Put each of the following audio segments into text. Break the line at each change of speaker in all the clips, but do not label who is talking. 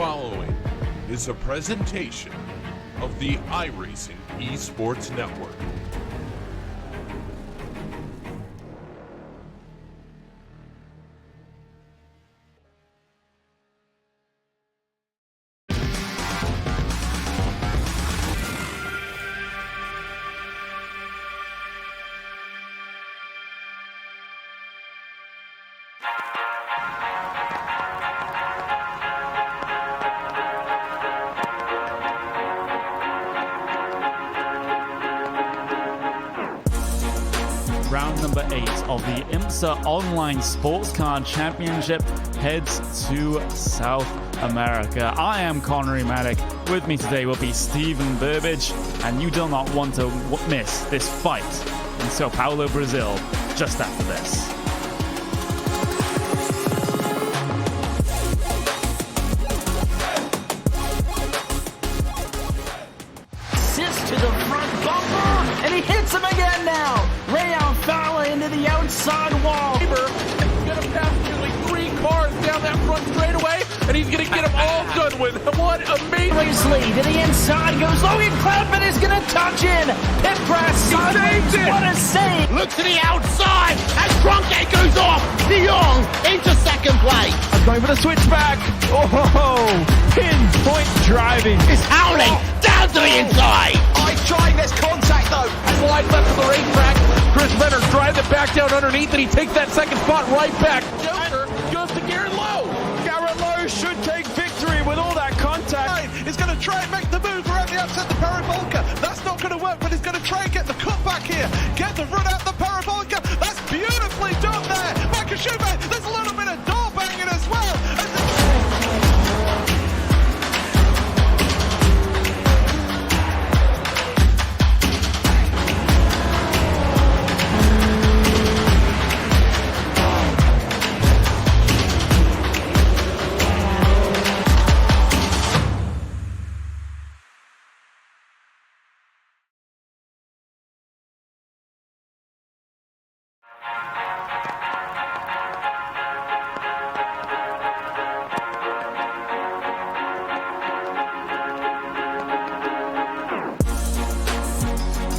following is a presentation of the iRacing Esports Network.
Round number 8 of the IMSA Online Sportscar Championship heads to South America. I am Connery Maddock. With me today will be Stephen Burbage, and you do not want to miss this fight in Sao Paulo, Brazil, just after this.
Assist to the front bumper, and he hits him again now. Rayon Fowler into the outside wall.
He's going to pass nearly 3 cars down that front straightaway, and he's going to get them all done with. What amazing.
To the inside goes Logan Cloudman is going to touch in. Pit press. What a save.
Look to the outside as Tronke goes off. De Jong into second place.
Going for the switchback. Oh, pinpoint driving.
It's howling down to the inside.
Trying this contact though.
Slide left to the racetrack. Chris Venner drives it back down underneath, and he takes that second spot right back. Joker goes to Garrett Lowe.
Garrett Lowe should take victory with all that contact.
He's going to try and make the move around the outside the parabolica. That's not going to work, but he's going to try and get the cutback here. Get the run out the parabolica. That's beautifully done there. Makashube, there's a little bit of door banging as well.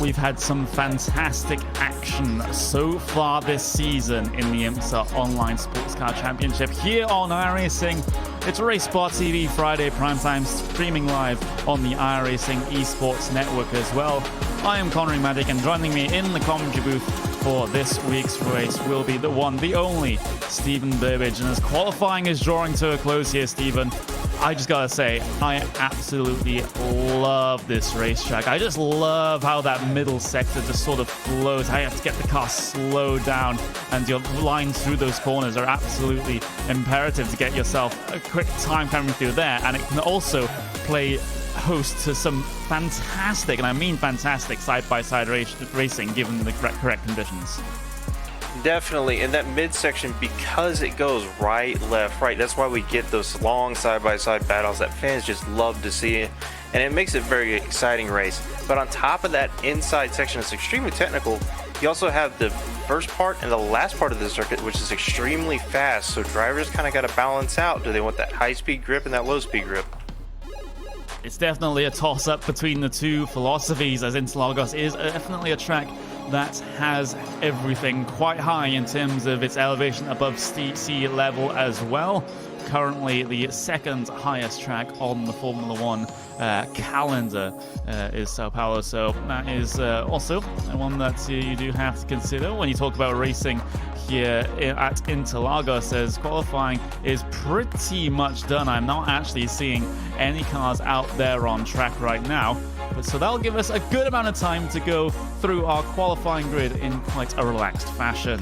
We've had some fantastic action so far this season in the IMSA Online Sportscar Championship here on iRacing. It's RaceSpotTV Friday primetime, streaming live on the iRacing Esports Network as well. I am Connery Maddock, and joining me in the commentary booth for this week's race will be the one, the only, Stephen Burbage. And as qualifying is drawing to a close here, Stephen, I just gotta say, I absolutely love this racetrack. I just love how that middle sector just sort of flows, how you have to get the car slowed down, and your lines through those corners are absolutely imperative to get yourself a quick time coming through there. And it can also play host to some fantastic, and I mean fantastic, side-by-side racing given the correct conditions.
Definitely, in that midsection, because it goes right, left, right, that's why we get those long side-by-side battles that fans just love to see, and it makes it a very exciting race. But on top of that inside section, it's extremely technical. You also have the first part and the last part of the circuit, which is extremely fast, so drivers kind of got to balance out. Do they want that high-speed grip and that low-speed grip?
It's definitely a toss-up between the two philosophies, as Interlagos is definitely a track that has everything quite high in terms of its elevation above sea level as well. Currently the second highest track on the Formula One calendar is Sao Paulo, so that is also one that you do have to consider when you talk about racing here at Interlagos, as qualifying is pretty much done. I'm not actually seeing any cars out there on track right now, but so that'll give us a good amount of time to go through our qualifying grid in quite a relaxed fashion.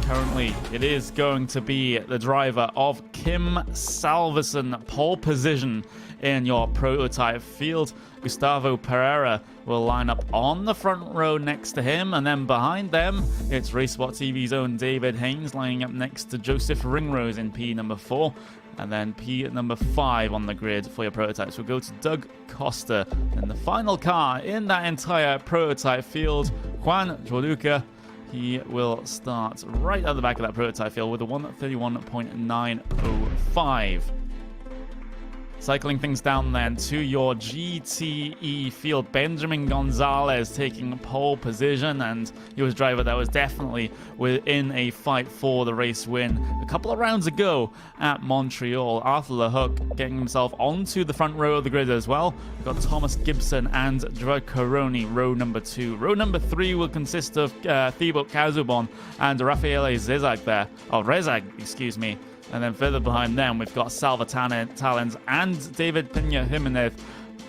Currently, it is going to be the driver of Kim Salverson, pole position in your prototype field. Gustavo Pereira will line up on the front row next to him, and then behind them, it's RaceSpotTV's own David Haynes lining up next to Joseph Ringrose in P number 4. And then P number 5 on the grid for your prototypes will go to Doug Costa. And the final car in that entire prototype field, Juan Joluca, He will start right at the back of that prototype field with a 1:31.905. Cycling things down then to your GTE field. Benjamin Gonzalez taking pole position, and he was a driver that was definitely within a fight for the race win a couple of rounds ago at Montreal. Arthur LeHook getting himself onto the front row of the grid as well. We've got Thomas Gibson and Drew Caroni, row number 2. Row number 3 will consist of Thibaut Kazubon and Rafael Rezag there. Oh, Rezag, excuse me. And then further behind them, we've got Salva Talens and David Pena Jimenez.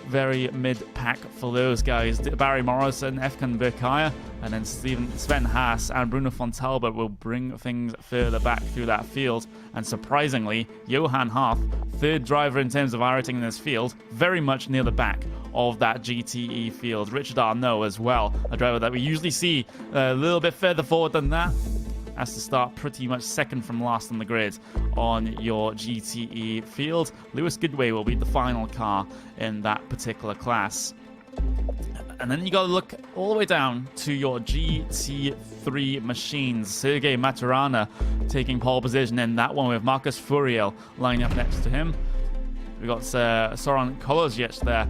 Very mid-pack for those guys. Barry Morrison, Efkan Berkaya, and then Sven Haas and Bruno Fontalba will bring things further back through that field. And surprisingly, Johan Harth, third driver in terms of rating in this field, very much near the back of that GTE field. Richard Arnault as well, a driver that we usually see a little bit further forward than that. Has to start pretty much second from last on the grid on your GTE field. Lewis Goodway will be the final car in that particular class. And then you got to look all the way down to your GT3 machines. Sergei Maturana taking pole position in that one with Marcus Furiel lining up next to him. We've got Soran Kolozjic there,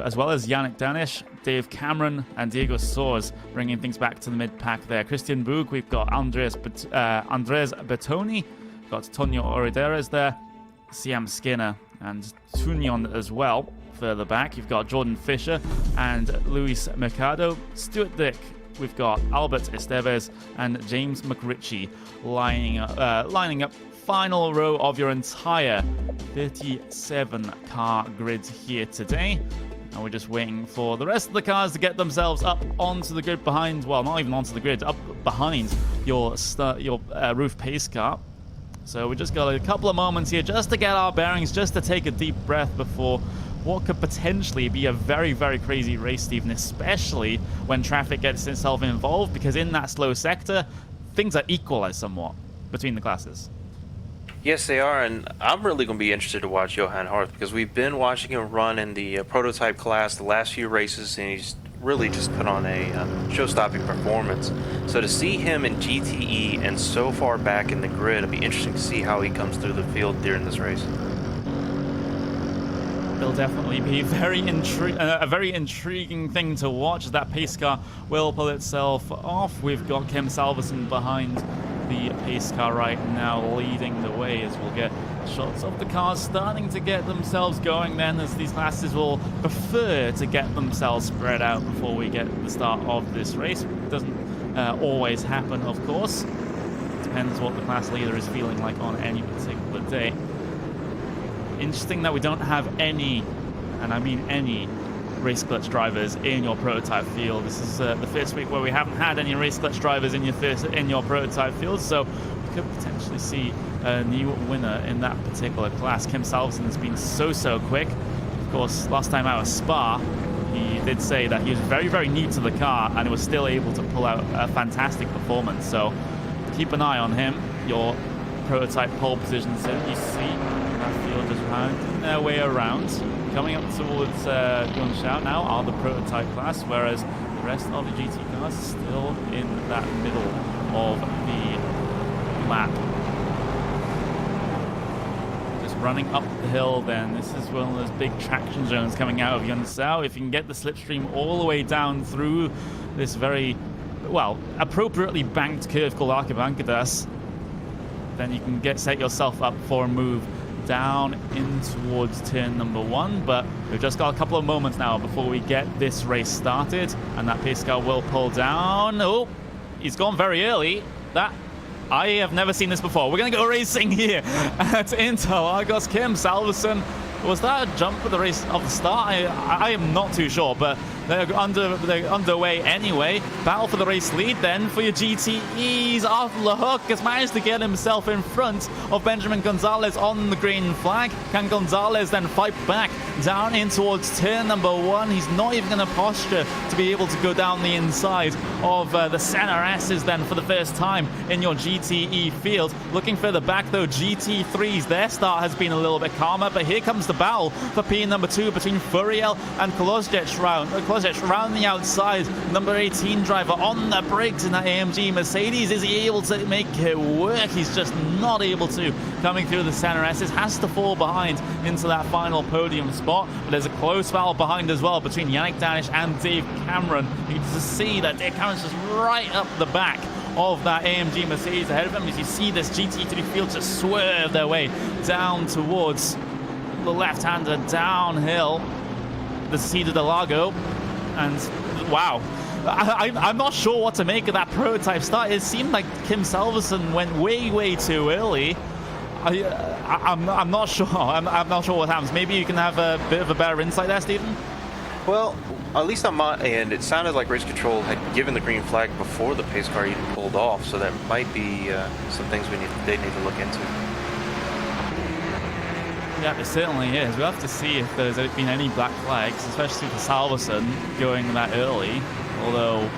as well as Yannick Danish, Dave Cameron, and Diego Soares bringing things back to the mid-pack there. Christian Bug, we've got Andres Bertoni, we've got Tonio Orideres there, Siam Skinner, and Tunion as well. Further back, you've got Jordan Fisher and Luis Mercado, Stuart Dick. We've got Albert Esteves and James McRitchie lining up final row of your entire 37-car grid here today. And we're just waiting for the rest of the cars to get themselves up onto the grid behind, well, not even onto the grid, up behind your roof pace car. So we just got a couple of moments here just to get our bearings, just to take a deep breath before what could potentially be a very, very crazy race, Stephen, especially when traffic gets itself involved, because in that slow sector, things are equalized somewhat between the classes.
Yes, they are, and I'm really going to be interested to watch Johan Harth, because we've been watching him run in the prototype class the last few races, and he's really just put on a show-stopping performance. So to see him in GTE and so far back in the grid, it'll be interesting to see how he comes through the field during this race.
It'll definitely be a very intriguing thing to watch. That pace car will pull itself off. We've got Kim Salverson behind the pace car right now, leading the way, as we'll get shots of the cars starting to get themselves going then, as these classes will prefer to get themselves spread out before we get the start of this race. It doesn't always happen, of course. It depends what the class leader is feeling like on any particular day. Interesting that we don't have any, and I mean any, race clutch drivers in your prototype field. This is the first week where we haven't had any race clutch drivers in your prototype field, so we could potentially see a new winner in that particular class. Kim Salverson has been so quick. Of course, last time out of Spa, he did say that he was very, very new to the car and was still able to pull out a fantastic performance. So keep an eye on him. Your prototype pole positions that you see that field just rounding their way around. Coming up towards Guangzhou now are the prototype class, whereas the rest of the GT cars are still in that middle of the lap. Just running up the hill then. This is one of those big traction zones coming out of Yunsao. If you can get the slipstream all the way down through this very, well, appropriately banked curve called Arquibancadas, then you can set yourself up for a move down in towards turn number 1, but we've just got a couple of moments now before we get this race started, and that pace car will pull down. Oh, he's gone very early. That, I have never seen this before. We're going to go racing here at Interlagos. Kim Salverson, was that a jump at the race of the start? I am not too sure, but they're underway anyway. Battle for the race lead then for your GTEs. Arthur LeHook has managed to get himself in front of Benjamin Gonzalez on the green flag. Can Gonzalez then fight back down in towards turn number 1? He's not even going to posture to be able to go down the inside of the center S's then for the first time in your GTE field. Looking further back though, GT3s, their start has been a little bit calmer, but here comes the battle for P number 2 between Furiel and Kolozjic Kovacic around the outside. Number 18 driver on the brakes in that AMG Mercedes. Is he able to make it work? He's just not able to. Coming through the center S's, has to fall behind into that final podium spot. But there's a close battle behind as well between Yannick Danish and Dave Cameron. You can just see that Dave Cameron's just right up the back of that AMG Mercedes ahead of him. As you see this GT3 field just swerve their way down towards the left-hander downhill, the Cedar del Lago, and wow, I'm not sure what to make of that prototype start. It seemed like Kim Salverson went way too early. I'm not sure. I'm not sure what happens. Maybe you can have a bit of a better insight there, Stephen.
Well, at least on my end, it sounded like Race Control had given the green flag before the pace car even pulled off, so that might be some things they need to look into.
Yeah, it certainly is. We'll have to see if there's been any black flags, especially for Salverson going that early. Although,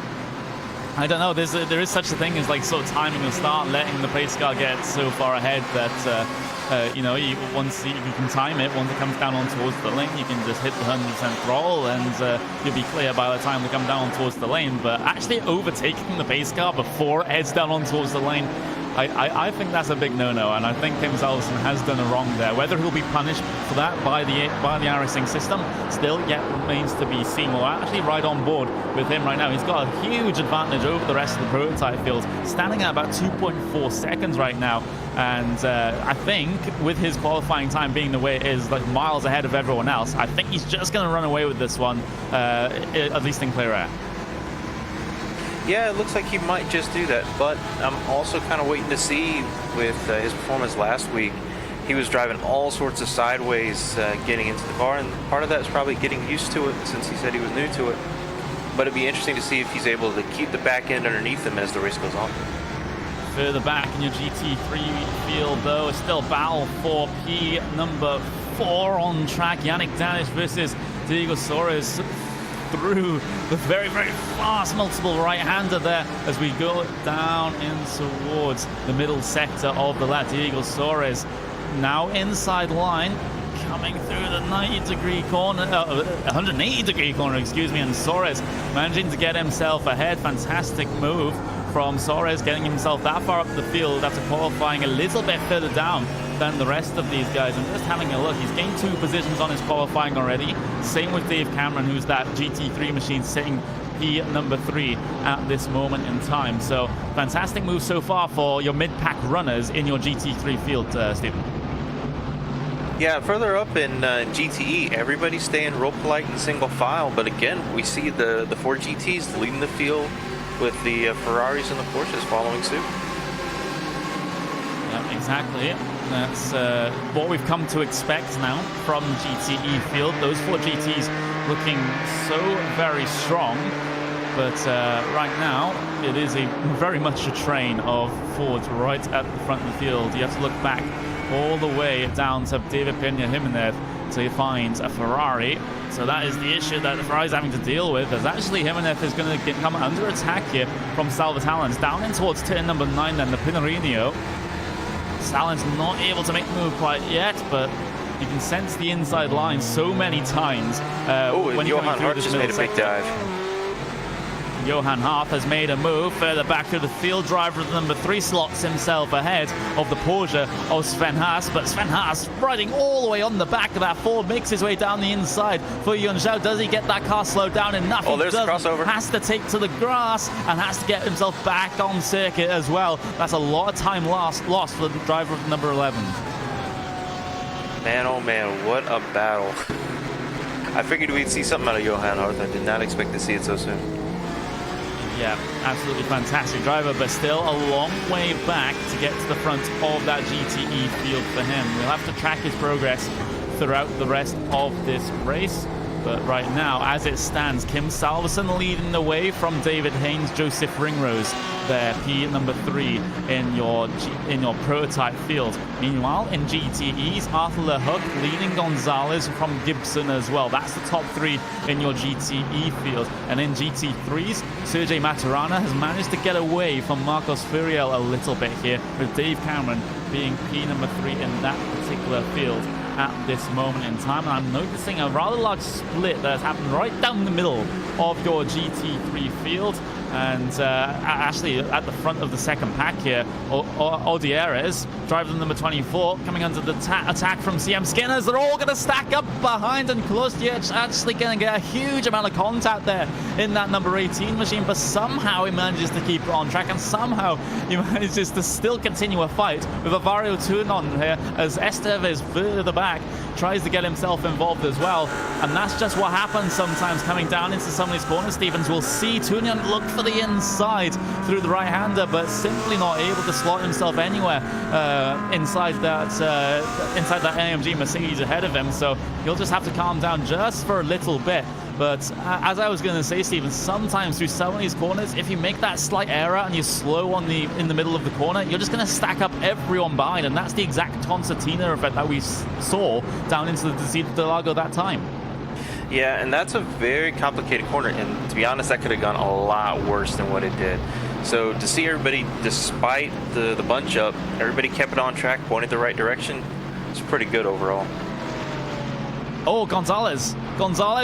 I don't know, there is such a thing as like sort of timing the start, letting the pace car get so far ahead that you know, once you can time it, once it comes down on towards the lane, you can just hit the 100% throttle and you'll be clear by the time they come down towards the lane. But actually overtaking the pace car before it heads down on towards the lane, I think that's a big no-no, and I think Kim Salverson has done a wrong there. Whether he'll be punished for that by the iRacing system still yet remains to be seen. We're actually right on board with him right now. He's got a huge advantage over the rest of the prototype field, standing at about 2.4 seconds right now. And I think with his qualifying time being the way it is, like miles ahead of everyone else, I think he's just going to run away with this one, at least in clear air.
Yeah, it looks like he might just do that, but I'm also kind of waiting to see with his performance last week. He was driving all sorts of sideways getting into the car, and part of that is probably getting used to it since he said he was new to it. But it'd be interesting to see if he's able to keep the back end underneath him as the race goes on.
Further back in your GT3 field, though, is still battle for P number 4 on track. Yannick Danish versus Diego Soares through the very fast multiple right-hander there as we go down in towards the middle sector of the lap. Diego Soares now inside line, coming through the 90-degree corner, 180-degree corner, excuse me, and Soares managing to get himself ahead. Fantastic move from Soares, getting himself that far up the field after qualifying a little bit further down than the rest of these guys. And just having a look, he's gained 2 positions on his qualifying already. Same with Dave Cameron, who's that GT3 machine sitting P number 3 at this moment in time. So fantastic move so far for your mid-pack runners in your GT3 field, Stephen.
Yeah, further up in GTE, everybody's staying real polite in single file, but again, we see the 4 GTs leading the field with the Ferraris and the Porsches following suit.
Yeah, exactly. That's what we've come to expect now from GTE field. Those 4 GTs looking so very strong, but right now it is very much a train of Fords right at the front of the field. You have to look back all the way down to David Pena Jimenez to find a Ferrari. So that is the issue that the Ferrari's having to deal with, as actually Jimenez is going to come under attack here from Salvatallans. Down in towards turn number 9 then, the Pinarino. Salins not able to make the move quite yet, but you can sense the inside line so many times.
When Johan Hart just made a big dive.
Johan Hart has made a move further back through the field. Driver of number 3 slots himself ahead of the Porsche of Sven Haas, but Sven Haas riding all the way on the back of that Ford, makes his way down the inside for Yuan Zhao. Does he get that car slowed down enough?
Oh, there's the crossover.
Has to take to the grass and has to get himself back on circuit as well. That's a lot of time lost for the driver of number 11.
Man, oh man, what a battle. I figured we'd see something out of Johan Hart. I did not expect to see it so soon.
Yeah, absolutely fantastic driver, but still a long way back to get to the front of that GTE field for him. We'll have to track his progress throughout the rest of this race. But right now, as it stands, Kim Salverson leading the way from David Haynes, Joseph Ringrose there, P number 3 in your prototype field. Meanwhile, in GTEs, Arthur LeHook leading Gonzalez from Gibson as well. That's the top 3 in your GTE field. And in GT3s, Sergei Maturana has managed to get away from Marcos Furiel a little bit here, with Dave Cameron being P number 3 in that particular field. at this moment in time. And I'm noticing a rather large split that has happened right down the middle of your GT3 field. And actually at the front of the second pack here, Odieres, driver number 24, coming under the attack from CM Skinners. They're all going to stack up behind, and Klostich actually going to get a huge amount of contact there in that number 18 machine, but somehow he manages to keep it on track, and somehow he manages to still continue a fight with a Vario Tunon here as Estevez further back tries to get himself involved as well. And that's just what happens sometimes coming down into some of these corners. Stevens will see Tunon look for the inside through the right-hander, but simply not able to slot himself anywhere inside that AMG Mercedes ahead of him. So he'll just have to calm down just for a little bit. But as I was going to say, Steven, sometimes through some of these corners, if you make that slight error and you're slow in the middle of the corner, you're just going to stack up everyone behind. And that's the exact concertina effect that we saw down into the Interlagos that time.
Yeah, and that's a very complicated corner, and to be honest, that could have gone a lot worse than what it did. So to see everybody, despite the bunch up, everybody kept it on track, pointed the right direction, it's pretty good overall.
Oh, Gonzalez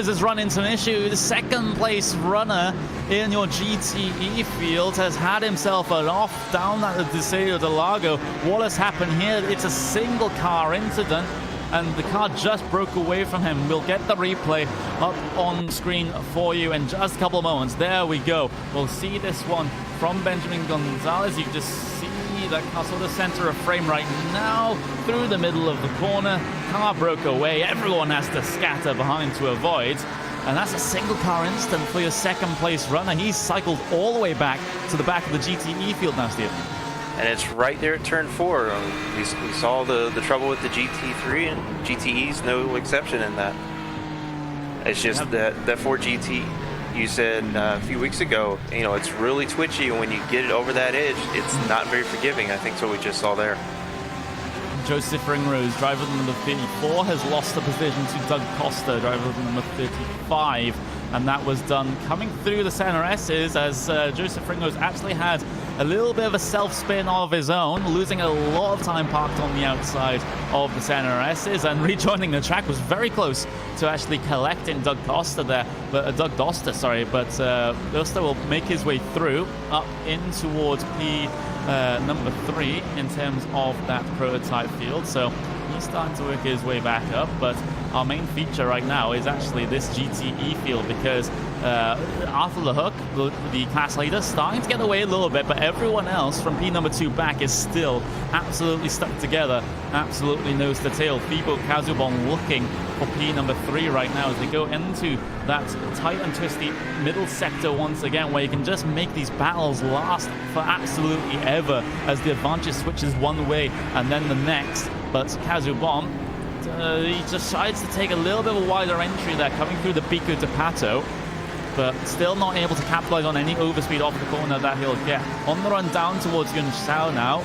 has run into an issue. The second place runner in your GTE field has had himself an off down at the Interlagos. What has happened here? It's a single car incident, and the car just broke away from him. We'll get the replay up on screen for you in just a couple of moments. There we go. We'll see this one from Benjamin Gonzalez. You just see that car sort of center of frame right now through the middle of the corner. Car broke away. Everyone has to scatter behind to avoid. And that's a single car incident for your second place runner. He's cycled all the way back to the back of the GTE field now, Steve.
And it's right there at turn 4. We saw the trouble with the GT3, and GTE's no exception in that. It's just that Ford GT, you said a few weeks ago, you know, it's really twitchy, and when you get it over that edge, it's not very forgiving. I think that's what we just saw there.
Joseph Ringrose, driver number 34, has lost the position to Doug Costa, driver number 35. And that was done coming through the center S's as Joseph Ringrose actually had a little bit of a self-spin of his own, losing a lot of time parked on the outside of the center S's, and rejoining the track. Was very close to actually collecting Doug Costa there, but Costa will make his way through up in towards number 3 in terms of that prototype field. So he's starting to work his way back up, but our main feature right now is actually this GTE field, because Arthur LeHook, the class leader, starting to get away a little bit, but everyone else from P number 2 back is still absolutely stuck together, absolutely nose to tail. Thibaut Kazubon looking for P number 3 right now as they go into that tight and twisty middle sector once again, where you can just make these battles last for absolutely ever as the advantage switches one way and then the next. But Kazubon, he decides to take a little bit of a wider entry there, coming through the Pico de Pato, but still not able to capitalize on any overspeed off the corner that he'll get. On the run down towards Yunshao now.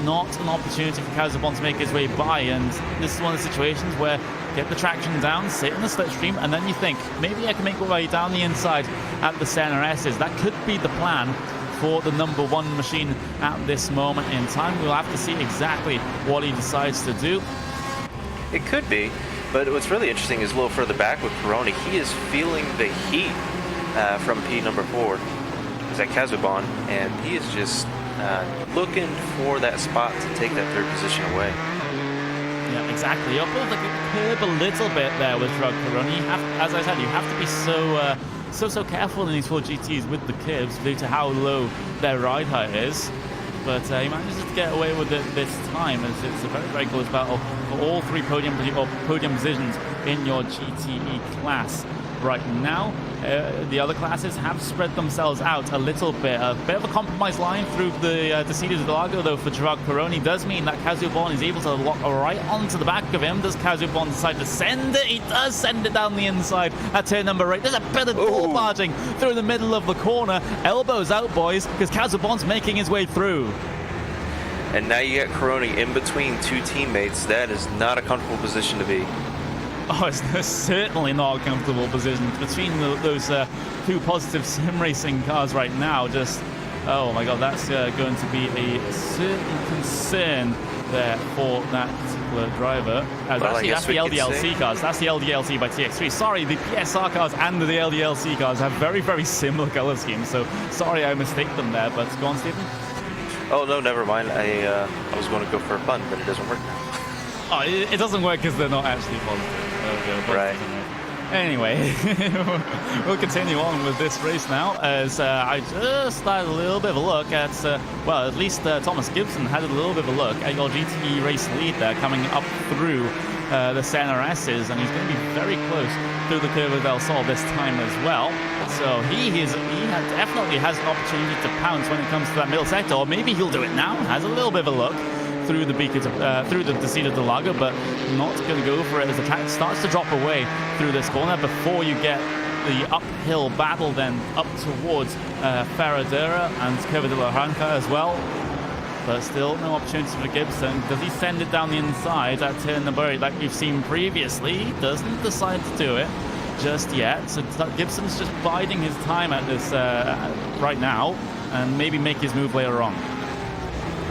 Not an opportunity for Kazubon to make his way by, and this is one of the situations where get the traction down, sit in the slipstream, and then you think, maybe I can make my way down the inside at the center S's. That could be the plan for the number 1 machine at this moment in time. We'll have to see exactly what he decides to do.
It could be, but what's really interesting is a little further back with Peroni. He is feeling the heat from P number 4. Is that Kazubon, and he is just looking for that spot to take that 3rd position away.
Yeah, exactly. Up over the curb a little bit there with Drug Peroni. As I said, you have to be so careful in these Ford GTs with the curbs due to how low their ride height is. But he manages to get away with it this time, as it's a very, very close battle for all 3 podium positions in your GTE class. Right now, the other classes have spread themselves out a little bit. A bit of a compromise line through the Interlagos, though, for Gerard Peroni does mean that Kazubon is able to lock right onto the back of him. Does Kazubon decide to send it? He does send it down the inside at turn number 8. There's a bit of ball barging through the middle of the corner. Elbows out, boys, because Kazubon's making his way through.
And now you got Peroni in between 2 teammates. That is not a comfortable position to be.
Oh, it's certainly not a comfortable position between those 2 positive sim racing cars right now. Just, oh my god, that's going to be a certain concern there for that particular driver. Actually, that's the LDLC cars. That's the LDLC by TX3. Sorry, the PSR cars and the LDLC cars have very, very similar color schemes. So sorry I mistaked them there, but go on, Stephen.
Oh, no, never mind. I was going to go for a pun, but it doesn't work now.
Oh, it doesn't work because they're not actually positive.
Right.
Anyway, we'll continue on with this race now as I just had a little bit of a look at, well, at least Thomas Gibson had a little bit of a look at your GTE race lead there coming up through the center S's, and he's going to be very close through the Curva del Sol this time as well. So he definitely has an opportunity to pounce when it comes to that middle sector, or maybe he'll do it now. Has a little bit of a look through the through the Descida del Lago, but not going to go for it as the track starts to drop away through this corner before you get the uphill battle then up towards Ferradura and Curva de la Ranca as well. But still no opportunity for Gibson. Does he send it down the inside at turn number 8 like we've seen previously? He doesn't decide to do it just yet. So Gibson's just biding his time at this right now and maybe make his move later on.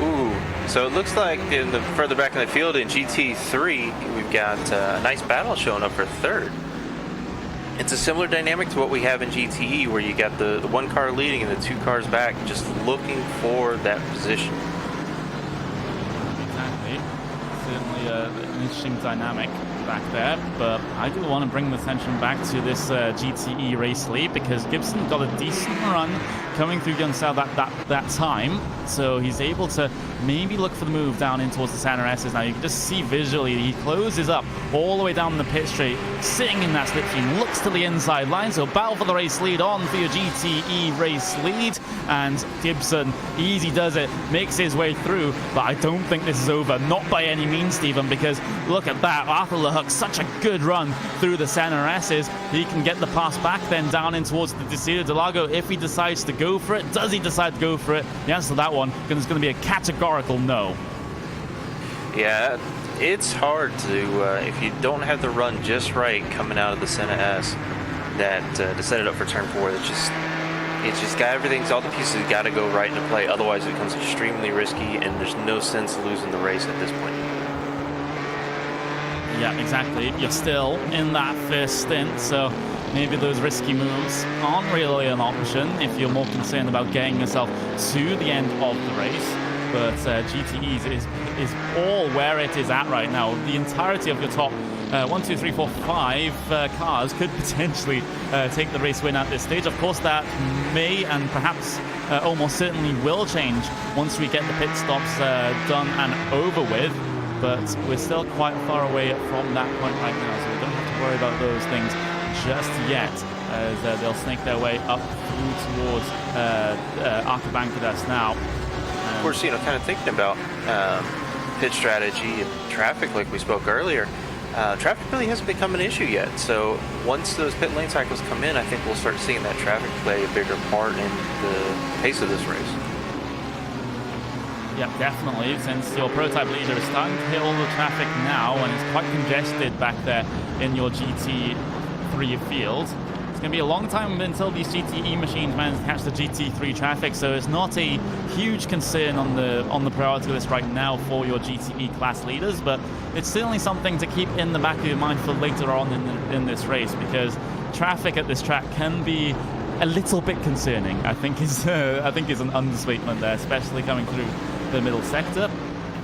Ooh, so it looks like in the further back in the field in GT3, we've got a nice battle showing up for third. It's a similar dynamic to what we have in GTE, where you got the one car leading and the 2 cars back, just looking for that position.
Exactly. Certainly an interesting dynamic back there, but I do want to bring the attention back to this GTE race lead, because Gibson got a decent run coming through Gonçalves that time, so he's able to maybe look for the move down in towards the center S's. Now you can just see visually he closes up all the way down the pit straight, sitting in that slipstream, looks to the inside line. So battle for the race lead on for your GTE race lead, and Gibson easy does it, makes his way through, but I don't think this is over, not by any means, Stephen, because look at that, Arthur LeHuck, such a good run through the center S's. He can get the pass back then down in towards the Descida del Lago if he decides to go for it. Does he decide to go for it? The answer to that one is going to be a categorical no.
Yeah, it's hard to, if you don't have the run just right coming out of the center S, that to set it up for turn 4, it's just got everything, all the pieces got to go right into play, otherwise it becomes extremely risky and there's no sense losing the race at this point.
Yeah, exactly. You're still in that first stint, so maybe those risky moves aren't really an option if you're more concerned about getting yourself to the end of the race. But GTEs is all where it is at right now. The entirety of your top 1, 2, 3, 4, 5 cars could potentially take the race win at this stage. Of course, that may and perhaps almost certainly will change once we get the pit stops done and over with. But we're still quite far away from that point right now, so we don't have to worry about those things just yet, as they'll snake their way up through towards Arcabancadas now.
Of course, you know, kind of thinking about pit strategy and traffic like we spoke earlier, traffic really hasn't become an issue yet. So once those pit lane cycles come in, I think we'll start seeing that traffic play a bigger part in the pace of this race.
Yeah, definitely, since your prototype leader is starting to hit all the traffic now and it's quite congested back there in your GT3 field. It's going to be a long time until these GTE machines manage to catch the GT3 traffic, so it's not a huge concern on the priority list right now for your GTE class leaders, but it's certainly something to keep in the back of your mind for later on in this race, because traffic at this track can be a little bit concerning. I think is an understatement there, especially coming through the middle sector.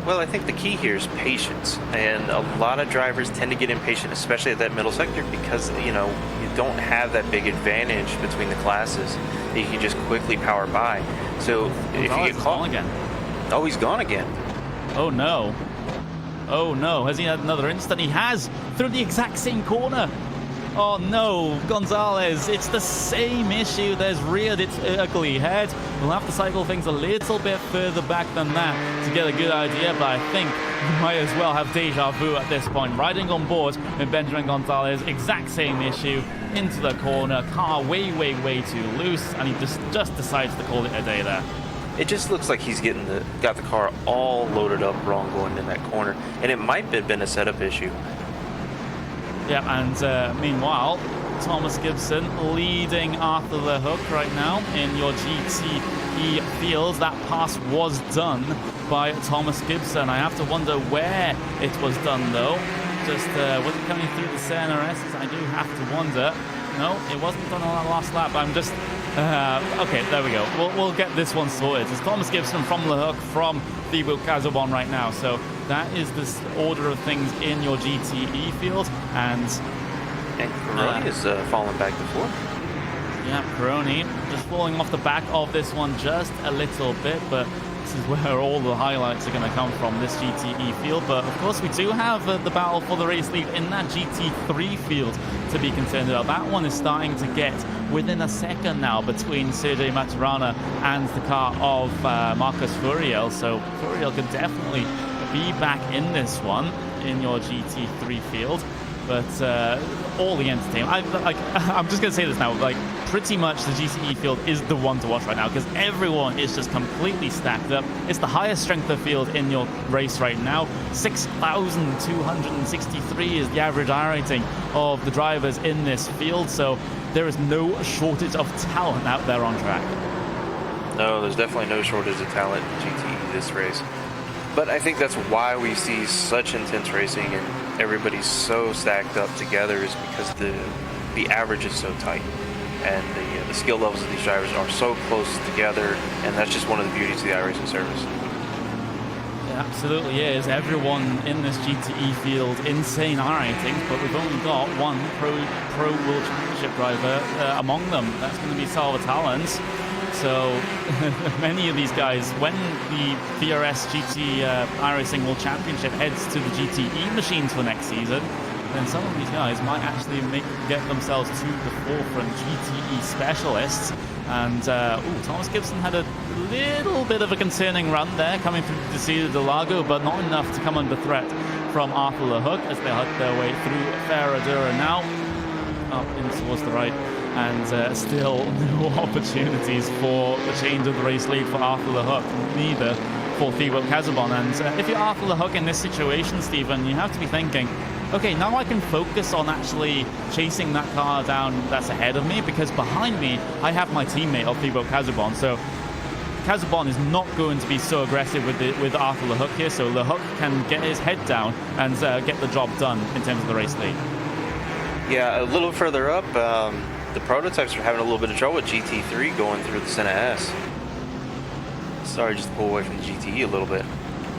Well, I think the key here is patience, and a lot of drivers tend to get impatient, especially at that middle sector, because you know you don't have that big advantage between the classes that you can just quickly power by. So if you get caught
again,
oh, he's gone again.
Oh no! Oh no! Has he had another instant? He has, through the exact same corner. Oh no, Gonzalez, it's the same issue. There's reared its ugly head. We'll have to cycle things a little bit further back than that to get a good idea, but I think you might as well have deja vu at this point. Riding on board with Benjamin Gonzalez, exact same issue, into the corner, car way, way, way too loose, and he just decides to call it a day there.
It just looks like he's got the car all loaded up wrong going in that corner, and it might have been a setup issue.
Yeah, and meanwhile, Thomas Gibson leading Arthur LeHuck right now in your GT GTE fields. That pass was done by Thomas Gibson. I have to wonder where it was done, though. Just was it coming through the CNRS? I do have to wonder. No, it wasn't done on that last lap. I'm just... okay, there we go. We'll get this one sorted. It's Thomas Gibson from Le Hook from Thibaut Casabon right now. So that is this order of things in your GTE field. And
Caroni is falling back before.
Yeah, Caroni just falling off the back of this one just a little bit, but this is where all the highlights are going to come from, this GTE field. But of course we do have the battle for the race lead in that GT3 field to be concerned about. That one is starting to get within a second now between Sergei Maturana and the car of Marcus Furiel. So Furiel could definitely be back in this one in your GT3 field. But all the entertainment. I'm just going to say this now. Like, pretty much the GTE field is the one to watch right now because everyone is just completely stacked up. It's the highest strength of field in your race right now. 6,263 is the average iRating of the drivers in this field. So there is no shortage of talent out there on track.
No, there's definitely no shortage of talent in GTE this race. But I think that's why we see such intense racing and everybody's so stacked up together, is because the average is so tight and the skill levels of these drivers are so close together, and that's just one of the beauties of the iRacing service.
It absolutely is. Everyone in this GTE field, insane iRating, but we've only got one Pro World Championship driver among them. That's going to be Salva Talens. So many of these guys, when the VRS GT iRacing World Championship heads to the GTE machines for next season, then some of these guys might actually get themselves to the forefront GTE specialists. And Thomas Gibson had a little bit of a concerning run there coming through the Desert de Lago, but not enough to come under threat from Arthur Le Hook as they head their way through Ferradura now, up in towards the right. And still no opportunities for the change of the race lead for Arthur Le Hook, neither for Thibaut Casabon. And if you're Arthur Le Hook in this situation, Stephen, you have to be thinking, okay, now I can focus on actually chasing that car down that's ahead of me, because behind me I have my teammate of Thibaut Casabon. So Casabon is not going to be so aggressive with Arthur Le Hook here, so Le Hook can get his head down and get the job done in terms of the race lead.
Yeah, a little further up, the prototypes are having a little bit of trouble with GT3 going through the Senna S. Sorry, just to pull away from the GTE a little bit.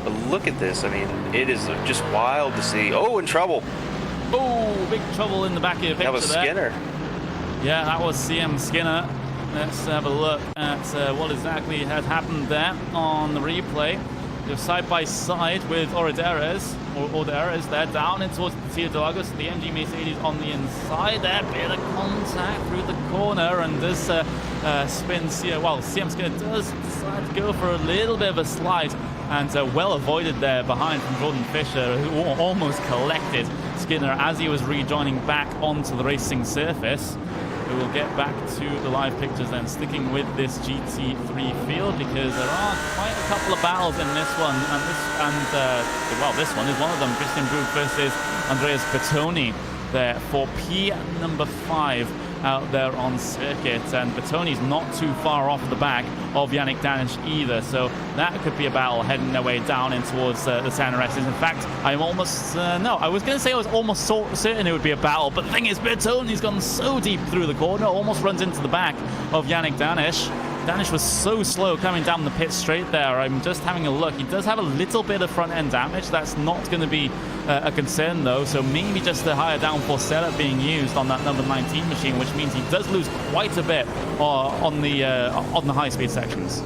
But look at this. I mean, it is just wild to see. Oh, in trouble.
Oh, big trouble in the back of the picture.
That was Skinner.
Yeah, that was CM Skinner. Let's have a look at what exactly had happened there on the replay. They're side by side with Orderes there, down in towards the Interlagos. The MG Mercedes on the inside there, bit of contact through the corner, and this spins here. Well, CM Skinner does decide to go for a little bit of a slide, and well avoided there behind from Jordan Fisher, who almost collected Skinner as he was rejoining back onto the racing surface. We will get back to the live pictures then, sticking with this GT3 field, because there are quite a couple of battles in this one, well, this one is one of them. Christian Brugge versus Andreas Bertoni there for P number 5 out there on circuit, and Bertoni's not too far off the back of Yannick Danish either, so that could be a battle heading their way down in towards the San Resses. In fact, I'm almost I was going to say I was almost certain it would be a battle, but the thing is, Bertoni's gone so deep through the corner, almost runs into the back of Yannick Danish. Danish was so slow coming down the pit straight there. I'm just having a look. He does have a little bit of front end damage. That's not going to be a concern though. So maybe just a higher downforce setup being used on that number 19 machine, which means he does lose quite a bit on the high speed sections.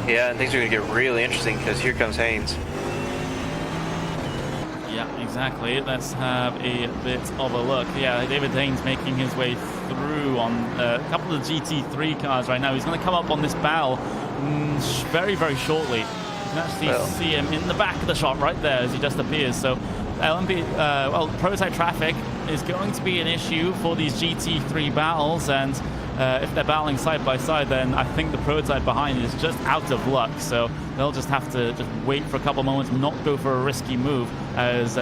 Yeah, and things are going to get really interesting because here comes Haynes.
Yeah, exactly. Let's have a bit of a look. Yeah, David Haynes making his way through on a couple of GT3 cars right now. He's going to come up on this battle very, very shortly. You can actually see him in the back of the shot right there as he just appears. So prototype traffic is going to be an issue for these GT3 battles, and if they're battling side by side, then I think the prototype behind is just out of luck. So they'll just have to just wait for a couple moments, not go for a risky move, as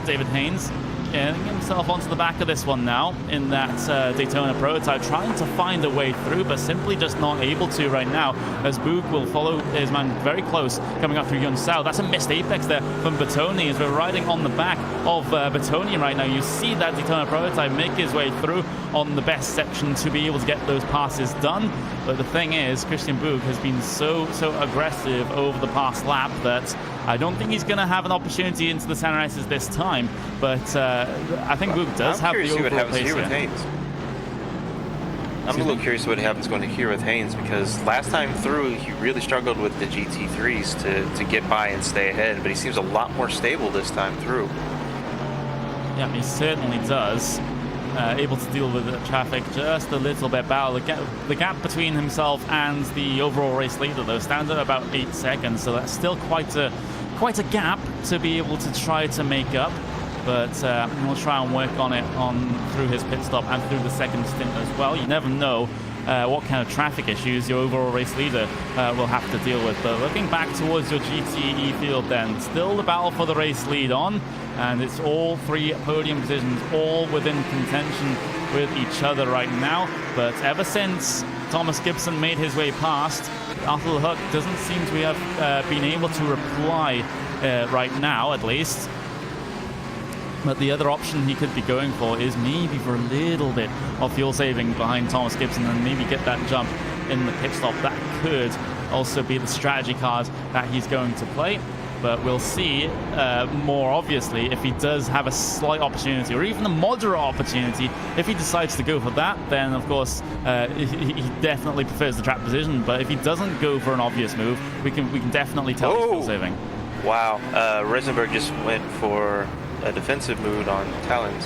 David Haynes getting himself onto the back of this one now in that Daytona prototype, trying to find a way through, but simply just not able to right now, as Boog will follow his man very close, coming up through Yunsao. That's a missed apex there from Bertoni, as we're riding on the back of Bertoni right now. You see that Daytona prototype make his way through on the best section to be able to get those passes done. But the thing is, Christian Boog has been so aggressive over the past lap that I don't think he's going to have an opportunity into the Center S's this time. But I think Boog does have the overall pace here.
I'm a little curious what happens going to here with Haynes, because last time through he really struggled with the GT3s to get by and stay ahead, but he seems a lot more stable this time through.
Yeah, he certainly does. Able to deal with the traffic just a little bit better. The gap between himself and the overall race leader, though, stands at about 8 seconds, so that's still quite a gap to be able to try to make up. But we'll try and work on it through his pit stop and through the second stint as well. You never know what kind of traffic issues your overall race leader will have to deal with. But looking back towards your GTE field then, still the battle for the race lead on, and it's all 3 podium positions, all within contention with each other right now. But ever since Thomas Gibson made his way past, Arthur LeHuc doesn't seem to have been able to reply right now, at least. But the other option he could be going for is maybe for a little bit of fuel saving behind Thomas Gibson and maybe get that jump in the pit stop. That could also be the strategy card that he's going to play. But we'll see more obviously if he does have a slight opportunity or even a moderate opportunity. If he decides to go for that, then of course he definitely prefers the track position. But if he doesn't go for an obvious move, we can definitely tell he's fuel saving.
Wow, Rosenberg just went for a defensive mood on Talons.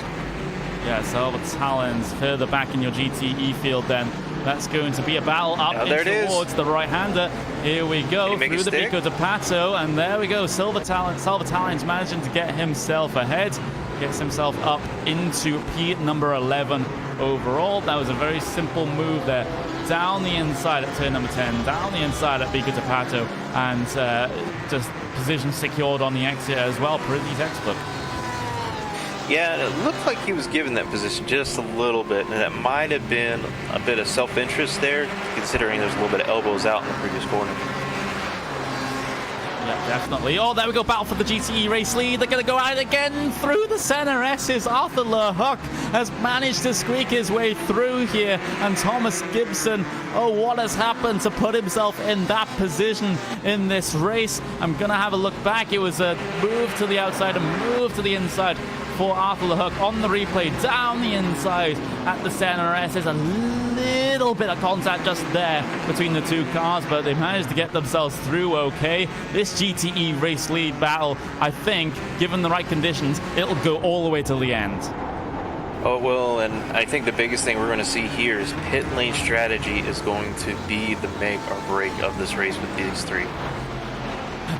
Yeah, so the Talons further back in your GTE field then. That's going to be a battle up towards the right-hander. Here we go through the Pico de Pato, and there we go. Silver Talons managing to get himself ahead. Gets himself up into P number 11 overall. That was a very simple move there. Down the inside at turn number 10, down the inside at Pico de Pato, and just position secured on the exit as well. Pretty textbook.
Yeah, it looked like he was given that position just a little bit, and that might have been a bit of self-interest there, considering there's a little bit of elbows out in the previous corner.
Yeah, definitely. Oh, there we go. Battle for the GTE race lead. They're going to go out again through the center S's. Arthur LeHuc has managed to squeak his way through here. And Thomas Gibson, oh, what has happened to put himself in that position in this race? I'm going to have a look back. It was a move to the outside, a move to the inside for Arthur LeHuc on the replay, down the inside at the center S. There's a little bit of contact just there between the two cars, but they managed to get themselves through okay. This GTE race lead battle, I think, given the right conditions, it'll go all the way till the end.
Oh, well, and I think the biggest thing we're going to see here is pit lane strategy is going to be the make or break of this race with these 3.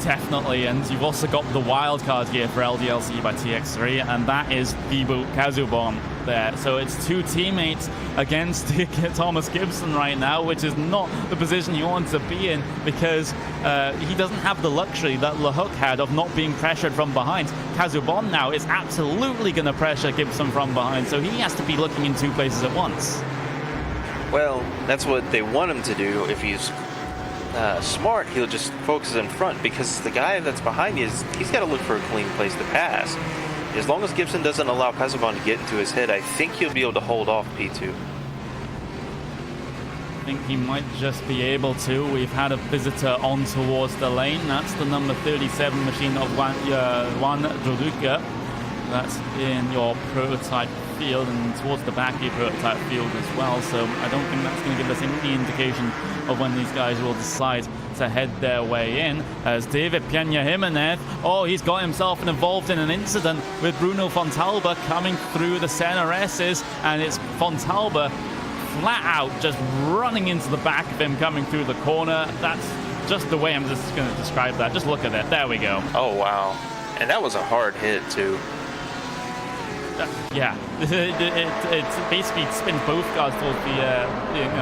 Definitely, and you've also got the wild card here for LDLC by TX3, and that is Thibaut Kazubon there. So it's 2 teammates against Thomas Gibson right now, which is not the position you want to be in, because he doesn't have the luxury that LeHuc had of not being pressured from behind. Kazubon now is absolutely going to pressure Gibson from behind, so he has to be looking in 2 places at once.
Well, that's what they want him to do. If he's smart, he'll just focus in front, because the guy that's behind you, he's got to look for a clean place to pass. As long as Gibson doesn't allow Kazubon to get into his head, I think he'll be able to hold off P2.
I think he might just be able to. We've had a visitor on towards the lane. That's the number 37 machine of Juan Joduca. That's in your prototype field and towards the back of your prototype field as well. So I don't think that's going to give us any indication of when these guys will decide to head their way in. As David Peña Jimenez, oh, he's got himself involved in an incident with Bruno Fontalba coming through the center S's, and it's Fontalba flat out just running into the back of him coming through the corner. That's just the way I'm just going to describe that. Just look at it. There we go.
Oh, wow. And that was a hard hit, too.
Yeah, it basically spins both cars towards the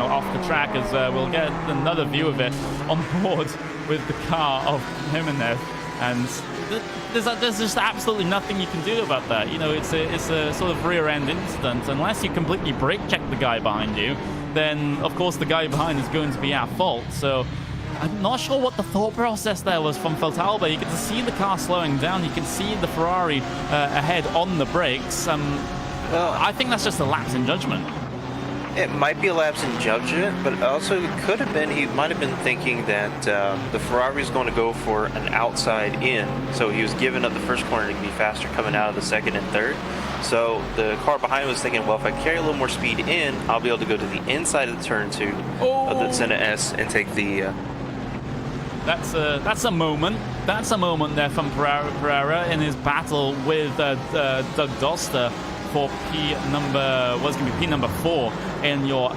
off the track, as we'll get another view of it on board with the car of Jimenez. And there's just absolutely nothing you can do about that. You know, it's a sort of rear end incident. Unless you completely brake check the guy behind you, then of course the guy behind is going to be at fault. So I'm not sure what the thought process there was from Feltalba. You get to see the car slowing down. You can see the Ferrari ahead on the brakes. Well, I think that's just a lapse in judgment.
It might be a lapse in judgment, but also it could have been, he might have been thinking that the Ferrari is going to go for an outside in. So he was giving up the first corner to be faster coming out of the second and third. So the car behind was thinking, well, if I carry a little more speed in, I'll be able to go to the inside of the turn 2 of the Senna S and take the...
That's a moment. That's a moment there from Pereira in his battle with Doug Doster for P number 4 in your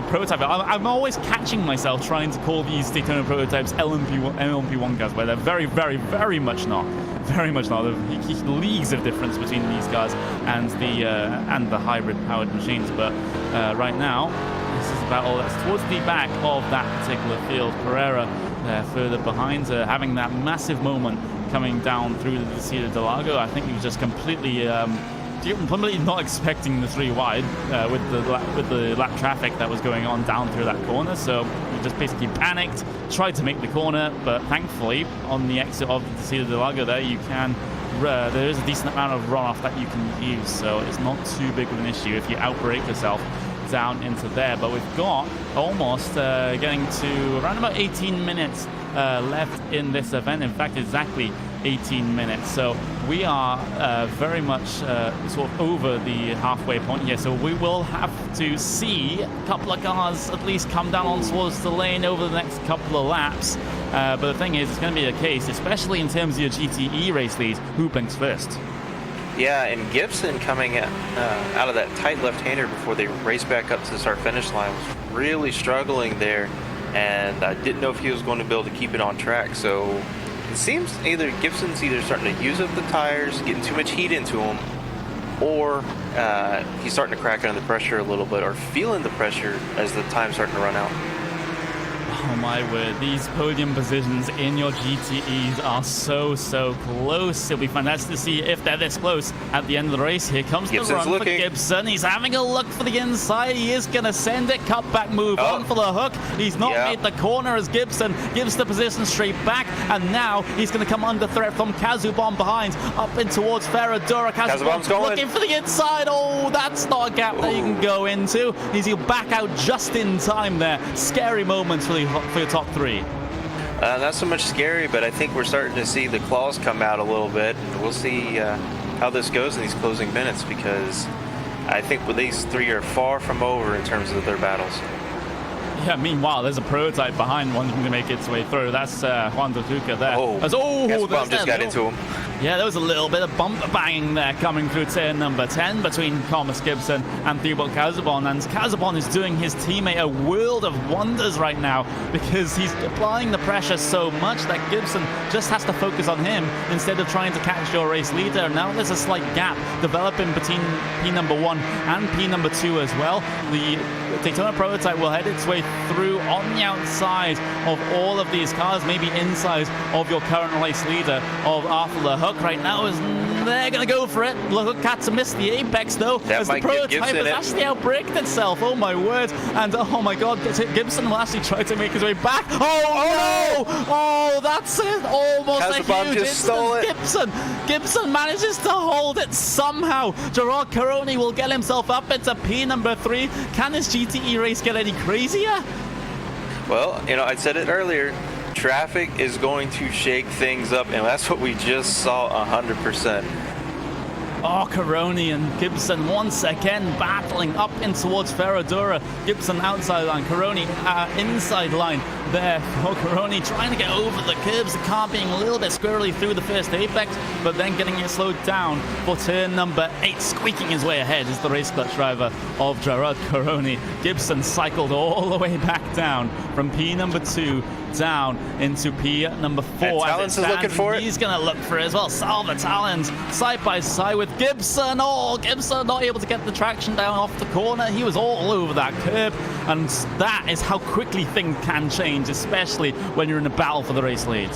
prototype. I'm always catching myself trying to call these Daytona prototypes LMP1 cars, but they're very, very, very much not. Very much not. There's leagues of difference between these cars and the hybrid powered machines. But right now, this is a battle that's towards the back of that particular field. Pereira further behind, having that massive moment coming down through the Interlagos. I think he was just completely not expecting the 3 wide with the lap traffic that was going on down through that corner. So he just basically panicked, tried to make the corner, but thankfully on the exit of the Interlagos there there is a decent amount of runoff that you can use, so it's not too big of an issue if you outbrake yourself down into there. But we've got almost getting to around about 18 minutes left in this event. In fact, exactly 18 minutes. So we are very much sort of over the halfway point here. So we will have to see a couple of cars at least come down on towards the lane over the next couple of laps. But the thing is, it's going to be a case, especially in terms of your GTE race leads, who blinks first.
Yeah, and Gibson coming out of that tight left-hander before they race back up to the start-finish line was really struggling there, and I didn't know if he was going to be able to keep it on track. So it seems either Gibson's starting to use up the tires, getting too much heat into them, or he's starting to crack under the pressure a little bit, or feeling the pressure as the time's starting to run out.
Oh my word, these podium positions in your GTEs are so close. It'll be fantastic to see if they're this close at the end of the race. Here comes the run for Gibson. He's having a look for the inside. He is going to send it. Cut back move on for the hook. He's not made the corner as Gibson gives the position straight back. And now he's going to come under threat from Kazubom behind, up in towards Ferradura. Kazubom's looking for the inside. Oh, that's not a gap that you can go into. He'll back out just in time there. Scary moments for your top 3.
Not so much scary, but I think we're starting to see the claws come out a little bit. We'll see how this goes in these closing minutes, because I think these 3 are far from over in terms of their battles.
Yeah, meanwhile, there's a prototype behind wanting to make its way through. That's Juan Tuca there.
Kazubom just got into him.
Yeah, there was a little bit of bumper banging there coming through turn number 10 between Thomas Gibson and Thibaut Kazubom. And Kazubom is doing his teammate a world of wonders right now, because he's applying the pressure so much that Gibson just has to focus on him instead of trying to catch your race leader. Now there's a slight gap developing between P number 1 and P number 2 as well. The Daytona prototype will head its way through on the outside of all of these cars, maybe inside of your current race leader of Arthur LeHook. Right now is they're going to go for it. LeHook had to miss the apex though, as the prototype has actually outbraked itself. Oh my word. And oh my god, Gibson will actually try to make his way back. Oh no! Oh, that's it. Almost a huge incident. Gibson manages to hold it somehow. Gerard Caroni will get himself up into P number 3. Can this GTE race get any crazier?
Well, I said it earlier. Traffic is going to shake things up, and that's what we just saw 100%.
Oh, Caroni and Gibson once again battling up in towards Ferradura. Gibson outside line, Caroni inside line there. Oh, Caroni trying to get over the curbs, the car being a little bit squirrely through the first apex, but then getting it slowed down for turn number 8. Squeaking his way ahead is the race clutch driver of Gerard Caroni. Gibson cycled all the way back down from P number 2 down into P number 4.
Talons is looking for it.
He's going to look for it as well. Salva Talons side by side with Gibson. Oh, Gibson not able to get the traction down off the corner. He was all over that curb, and that is how quickly things can change, especially when you're in a battle for the race lead.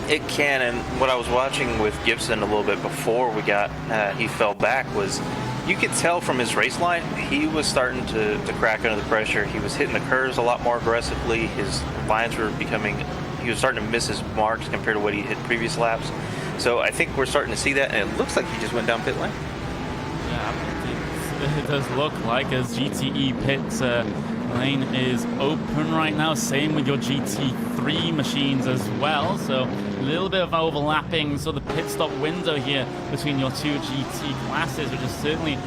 It can, and what I was watching with Gibson a little bit before he fell back was, you could tell from his race line, he was starting to crack under the pressure. He was hitting the curves a lot more aggressively. His lines were he was starting to miss his marks compared to what he hit previous laps. So I think we're starting to see that, and it looks like he just went down pit lane.
Yeah, it does look like, as GTE pit lane is open right now. Same with your GT3 machines as well. So a little bit of overlapping, so the pit stop window here between your two GT classes, which is certainly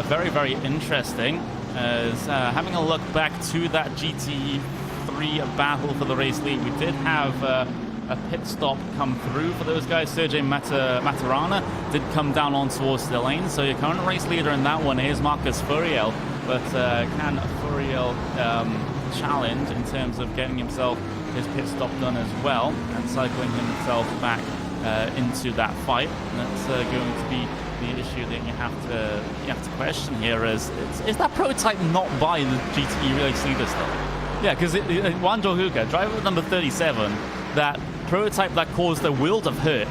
very, very interesting. As having a look back to that GT3 battle for the race lead, we did have a pit stop come through for those guys. Sergei Maturana did come down on towards the lane, so your current race leader in that one is Marcus Furiel. But can Furiel challenge in terms of getting himself his pit stop done as well and cycling himself back into that fight? And that's going to be the issue that you have to question here. Is that prototype not by the GTE race leader still? Yeah, because Juan Johuca, driver number 37, that prototype that caused a world of hurt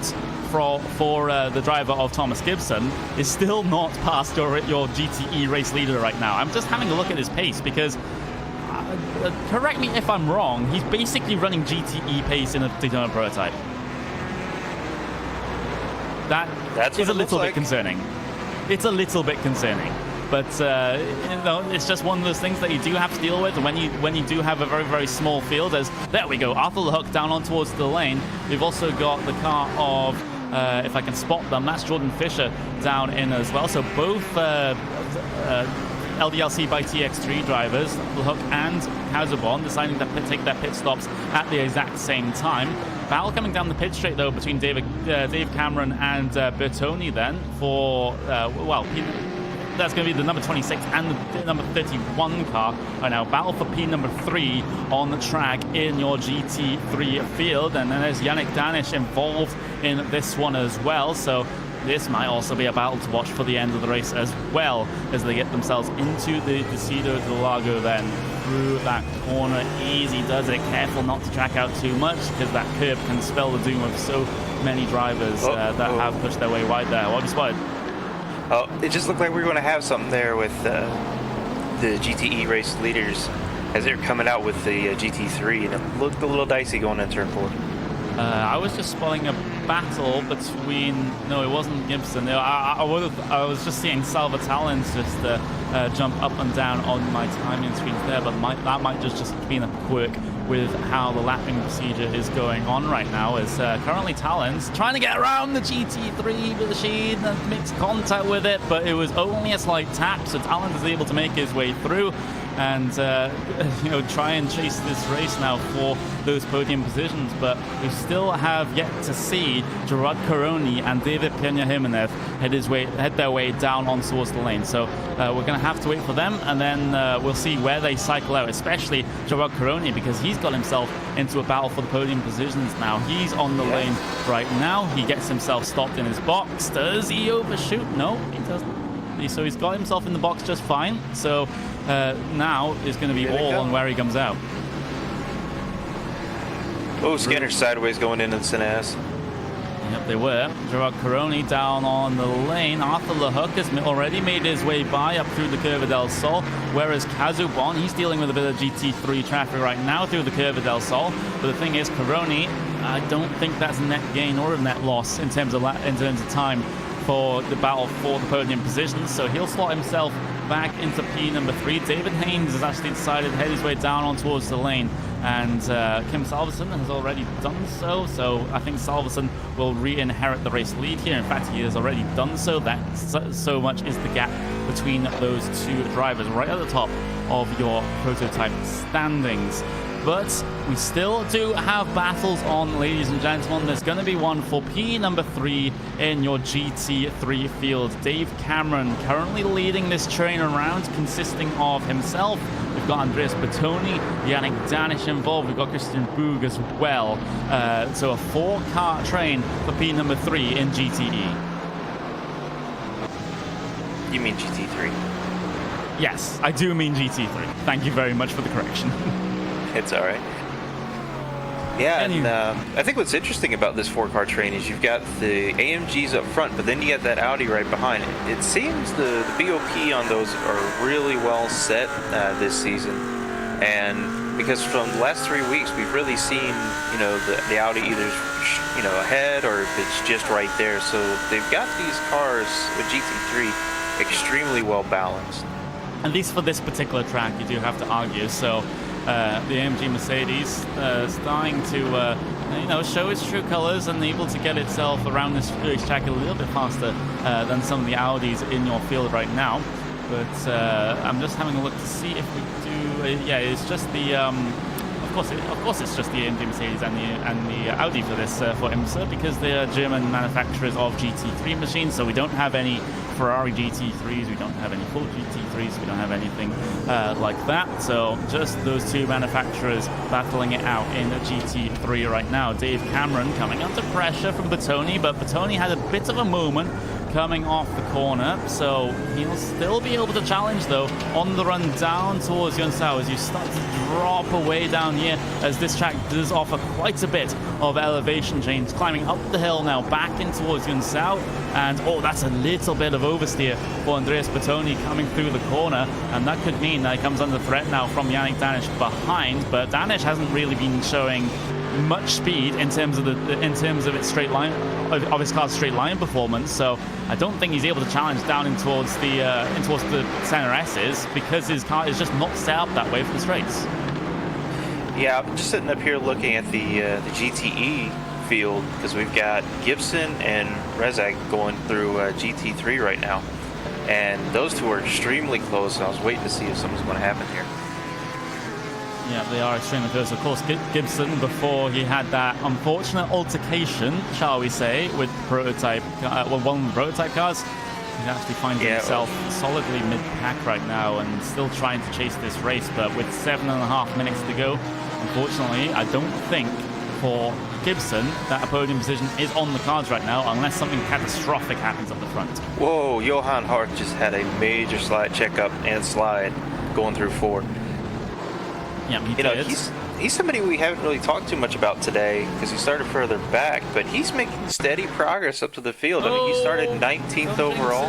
for the driver of Thomas Gibson, is still not past your GTE race leader right now. I'm just having a look at his pace because, correct me if I'm wrong, he's basically running GTE pace in a Daytona prototype. That's a little bit concerning. It's a little bit concerning. But it's just one of those things that you do have to deal with when you do have a very, very small field. As there we go, Arthur LeHook down on towards the lane. We've also got the car of, if I can spot them, that's Jordan Fisher down in as well. So both LDLC by TX3 drivers, LeHook and Kazubon, deciding to take their pit stops at the exact same time. Battle coming down the pit straight though between Dave Cameron and Bertoni then for that's going to be the number 26 and the number 31 car right now. Battle for P number 3 on the track in your GT3 field. And then there's Yannick Danish involved in this one as well. So this might also be a battle to watch for the end of the race as well, as they get themselves into the Decido del Lago then through that corner. Easy does it. Careful not to track out too much, because that curb can spell the doom of so many drivers that have pushed their way wide there. What have you spotted?
Oh, it just looked like we were going to have something there with the GTE race leaders as they're coming out with the GT3, and it looked a little dicey going into turn 4.
I was just spotting a battle between... No, it wasn't Gibson. I was just seeing Salva Talens just jump up and down on my timing screens there, but that might just been a quirk with how the lapping procedure is going on right now. Is currently Talens trying to get around the GT3 machine and makes contact with it, but it was only a slight tap, so Talens is able to make his way through and try and chase this race now for those podium positions. But we still have yet to see Gerard Coroni and David Peña Jimenez head their way down on towards the lane. So we're going to have to wait for them, and then we'll see where they cycle out, especially Gerard Coroni, because he's got himself into a battle for the podium positions now. He's on the lane right now. He gets himself stopped in his box. Does he overshoot? No, he doesn't. So he's got himself in the box just fine. So now is going to be all on where he comes out.
Oh, Scanner sideways going into the Sinas.
Yep, they were. Gerard Coroni down on the lane. Arthur LeHook has already made his way by up through the Curva del Sol, whereas Kazubon, he's dealing with a bit of GT3 traffic right now through the Curva del Sol. But the thing is, Coroni, I don't think that's a net gain or a net loss in terms of time for the battle for the podium positions. So he'll slot himself back into P number 3. David Haynes has actually decided to head his way down on towards the lane, and Kim Salverson has already done so. So I think Salverson will re-inherit the race lead here. In fact, he has already done so. That so much is the gap between those two drivers right at the top of your prototype standings. But we still do have battles on, ladies and gentlemen. There's going to be one for P number 3 in your GT3 field. Dave Cameron currently leading this train around, consisting of himself. We've got Andreas Bertoni, Yannick Danish involved. We've got Christian Boog as well. So a 4-car train for P number 3 in GTE.
You mean GT3?
Yes, I do mean GT3. Thank you very much for the correction.
It's all right. Yeah, and I think what's interesting about this 4-car train is you've got the AMGs up front, but then you get that Audi right behind it. It seems the BOP on those are really well set this season, and because from the last 3 weeks we've really seen, you know, the Audi either, you know, ahead or if it's just right there. So they've got these cars with GT3 extremely well balanced.
At least for this particular track, you do have to argue. So the AMG Mercedes starting to you know, show its true colors and able to get itself around this track a little bit faster than some of the Audis in your field right now. But I'm just having a look to see if we do. Yeah, it's just the. Of course, it's just the AMG Mercedes and the Audi for this for IMSA, because they are German manufacturers of GT3 machines. So we don't have any Ferrari GT3s, we don't have any Ford GT3s, we don't have anything like that. So just those two manufacturers battling it out in a GT3 right now. Dave Cameron coming under pressure from Bertoni, but Bertoni had a bit of a moment coming off the corner, so he'll still be able to challenge though on the run down towards Yunsao as you start to drop away down here, as this track does offer quite a bit of elevation change, climbing up the hill now back in towards Yunsao, and oh, that's a little bit of oversteer for Andreas Bertoni coming through the corner, and that could mean that he comes under threat now from Yannick Danish behind. But Danish hasn't really been showing much speed in terms of its straight line of his car's straight line performance, so I don't think he's able to challenge down in towards the center S's, because his car is just not set up that way for the straights.
Yeah, I'm just sitting up here looking at the GTE field, because we've got Gibson and Rezak going through GT3 right now, and those two are extremely close, and I was waiting to see if something's going to happen here.
Yeah, they are extremely close. Of course, Gibson, before he had that unfortunate altercation, shall we say, with prototype, one of the prototype cars, he's actually finding himself solidly mid-pack right now and still trying to chase this race. But with 7.5 minutes to go, unfortunately, I don't think for Gibson that a podium position is on the cards right now, unless something catastrophic happens up the front.
Whoa, Johan Hart just had a major slide checkup and slide going through 4.
Yeah,
you know, he's somebody we haven't really talked too much about today because he started further back, but he's making steady progress up to the field. I mean, he started 19th overall.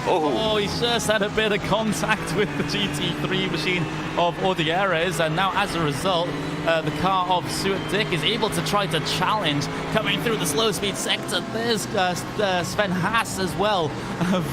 Oh, he just had a bit of contact with the GT3 machine of Audieres, and now as a result, the car of Stuart Dick is able to try to challenge coming through the slow speed sector. There's Sven Haas as well,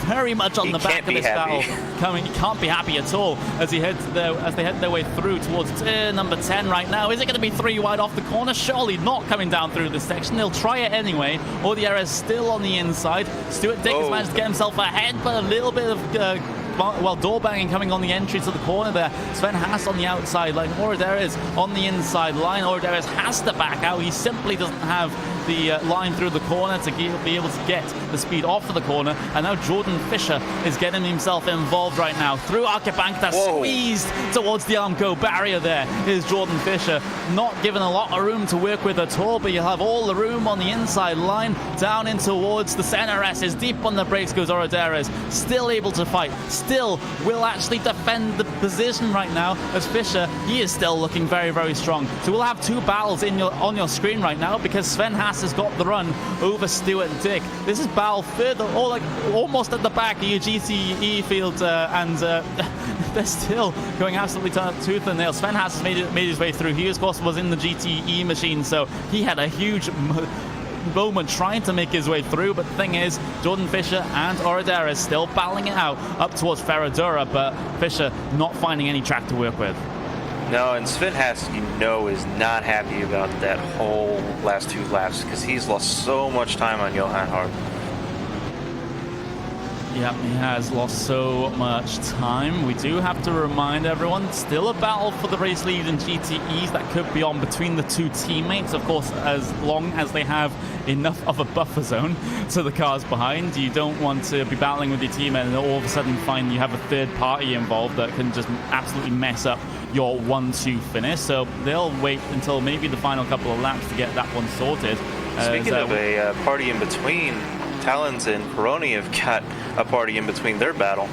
very much on the back of this battle. He can't be happy at all as they head their way through towards turn number 10 right now. Is it going to be 3 wide off the corner? Surely not coming down through this section. They'll try it anyway. Audieres still on the inside. Stuart Dick has managed to get himself ahead, but a little bit of door banging coming on the entry to the corner there. Sven Haas on the outside line, Audieres on the inside line. Audieres has to back out. He simply doesn't have the line through the corner to be able to get the speed off of the corner. And now Jordan Fisher is getting himself involved right now through Archibanca, squeezed towards the Armco barrier. There is Jordan Fisher, not given a lot of room to work with at all, but you have all the room on the inside line down in towards the center S's. Deep on the brakes goes Audieres, still able to fight, still will actually defend the position right now as Fisher, he is still looking very, very strong. So we'll have 2 battles on your screen right now, because Sven Haas has got the run over Stuart Dick. This is battle further, almost at the back of your GTE field, and they're still going absolutely tooth and nail. Sven Haas has made his way through. He, of course, was in the GTE machine, so he had a huge moment trying to make his way through, but the thing is, Jordan Fisher and Audieres still battling it out up towards Ferradura, but Fisher not finding any track to work with.
No, and Sven Haas, you know, is not happy about that whole last 2 laps because he's lost so much time on Johan Hart.
Yep, he has lost so much time. We do have to remind everyone, still a battle for the race lead in GTEs that could be on between the 2 teammates, of course, as long as they have enough of a buffer zone to the cars behind. You don't want to be battling with your teammate and all of a sudden find you have a third party involved that can just absolutely mess up your 1-2 finish. So they'll wait until maybe the final couple of laps to get that one sorted.
Speaking of a party in between, Talons and Peroni have got a party in between their battle.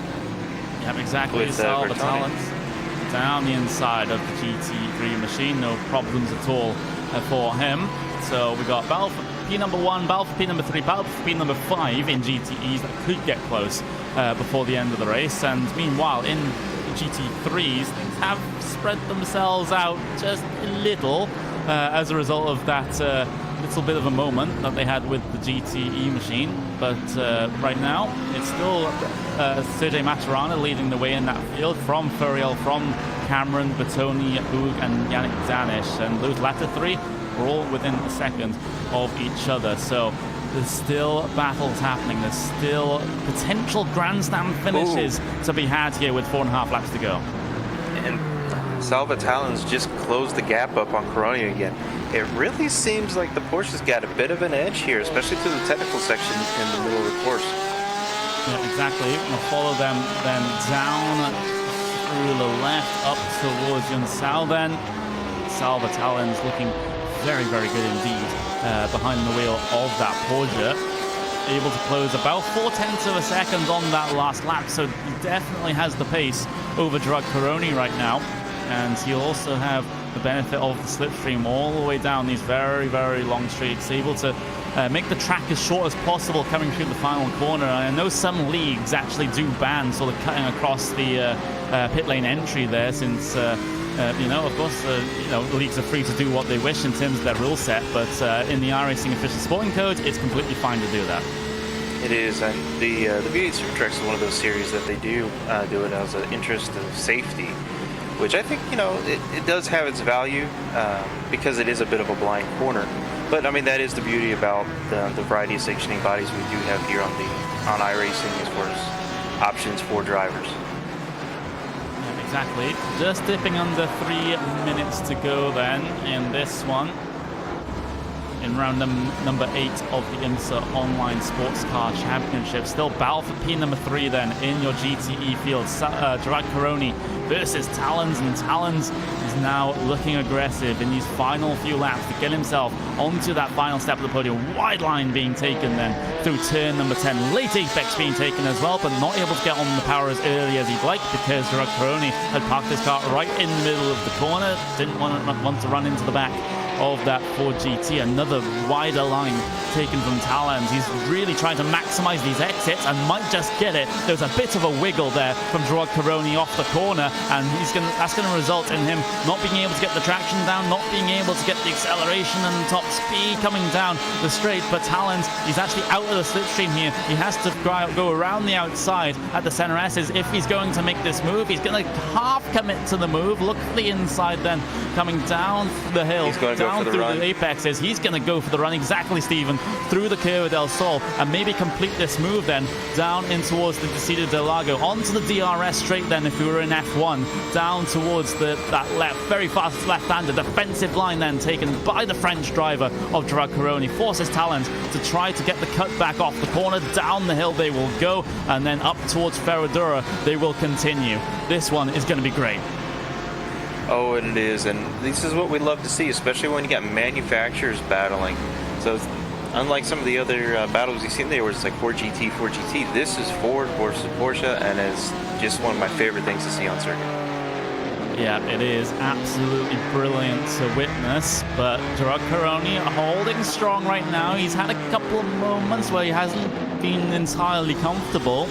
Yeah, exactly.
With
the Talons down the inside of the GT3 machine. No problems at all for him. So we got battle for P1, battle for P3, battle for P5 in GTEs that could get close before the end of the race. And meanwhile, in the GT3s, things have spread themselves out just a little as a result of that little bit of a moment that they had with the GTE machine. But right now, it's still Sergej Maturana leading the way in that field from Furiel, from Cameron, Bertoni, Boog, and Yannick Zanish. And those latter three are all within a second of each other. So there's still battles happening. There's still potential grandstand finishes to be had here with 4.5 laps to go.
And Salva Talons just closed the gap up on Coroni again. It really seems like the Porsche's got a bit of an edge here, especially through the technical section in the middle of the course.
Yeah, exactly. We'll follow them then down through the left up towards Yunsao then. Salva Talons looking very, very good indeed behind the wheel of that Porsche. Able to close about 0.4 of a second on that last lap, so he definitely has the pace over Gerard Coroni right now. And he'll also have the benefit of the slipstream all the way down these very, very long streaks, able to make the track as short as possible coming through the final corner. And I know some leagues actually do ban sort of cutting across the pit lane entry there, since of course, the leagues are free to do what they wish in terms of their rule set, but in the iRacing official sporting code, it's completely fine to do that.
It is, and the V8 Supertrucks is one of those series that they do it as an interest of safety, which I think, it does have its value because it is a bit of a blind corner. But I mean, that is the beauty about the variety of sanctioning bodies we do have here on iRacing as far as options for drivers.
Exactly. Just dipping under 3 minutes to go then in this one. In round number 8 of the IMSA Online Sports Car Championship. Still battle for P3 then in your GTE field. Gerard Coroni versus Talons, and Talons is now looking aggressive in these final few laps to get himself onto that final step of the podium. Wide line being taken then through turn number 10. Late apex being taken as well, but not able to get on the power as early as he'd like because Gerard Coroni had parked his car right in the middle of the corner. Didn't want to run into the back of that Ford GT. Another wider line taken from Talons. He's really trying to maximize these exits and might just get it. There's a bit of a wiggle there from Gerard Coroni off the corner, and that's going to result in him not being able to get the traction down, not being able to get the acceleration and top speed coming down the straight. But Talons, he's actually out of the slipstream here. He has to go around the outside at the center S's if he's going to make this move. He's going to half commit to the move. Look for the inside then coming down the hill.
He's going to go for the run.
The apexes. He's going to go for the run, exactly, Stephen, through the Curva del Sol, and maybe complete this move then down in towards the Descida del Lago, onto the DRS straight then if we were in F1, down towards that left, very fast left-hander defensive line then taken by the French driver of Gerard Coroni. Forces Talons to try to get the cut back off the corner. Down the hill they will go, and then up towards Ferradura they will continue. This one is going to be great.
Oh, and it is, and this is what we love to see, especially when you got manufacturers battling. So unlike some of the other battles you've seen there where it's like Ford GT, this is Ford versus Porsche, and it's just one of my favorite things to see on circuit.
Yeah, it is absolutely brilliant to witness, but Gerard Coroni holding strong right now. He's had a couple of moments where he hasn't been entirely comfortable,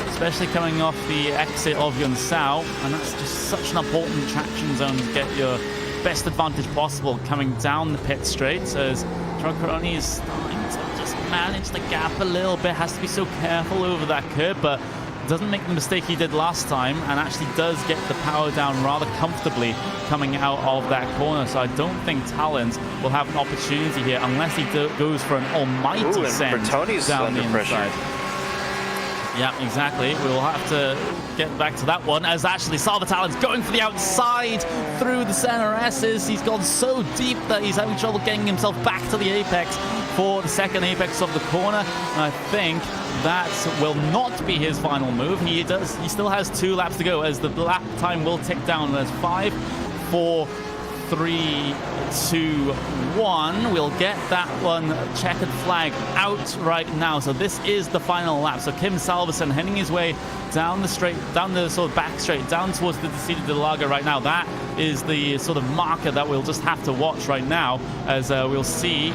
especially coming off the exit of Yunsao, and that's just such an important traction zone to get your best advantage possible coming down the pit straight, as Gerard Coroni is starting to just manage the gap a little bit. Has to be so careful over that curb, but doesn't make the mistake he did last time, and actually does get the power down rather comfortably coming out of that corner. So I don't think Talons will have an opportunity here unless he goes for an almighty send down the inside. Yeah, exactly. We'll have to get back to that one, as actually Salva Talons going for the outside through the center S's. He's gone so deep that he's having trouble getting himself back to the apex for the second apex of the corner. And I think that will not be his final move. He still has 2 laps to go, as the lap time will tick down. There's 5, 4, 3, 2, 1. We'll get that one checkered flag out right now. So this is the final lap. So Kim Salverson heading his way down the straight, down the sort of back straight, down towards the Interlagos right now. That is the sort of marker that we'll just have to watch right now, as we'll see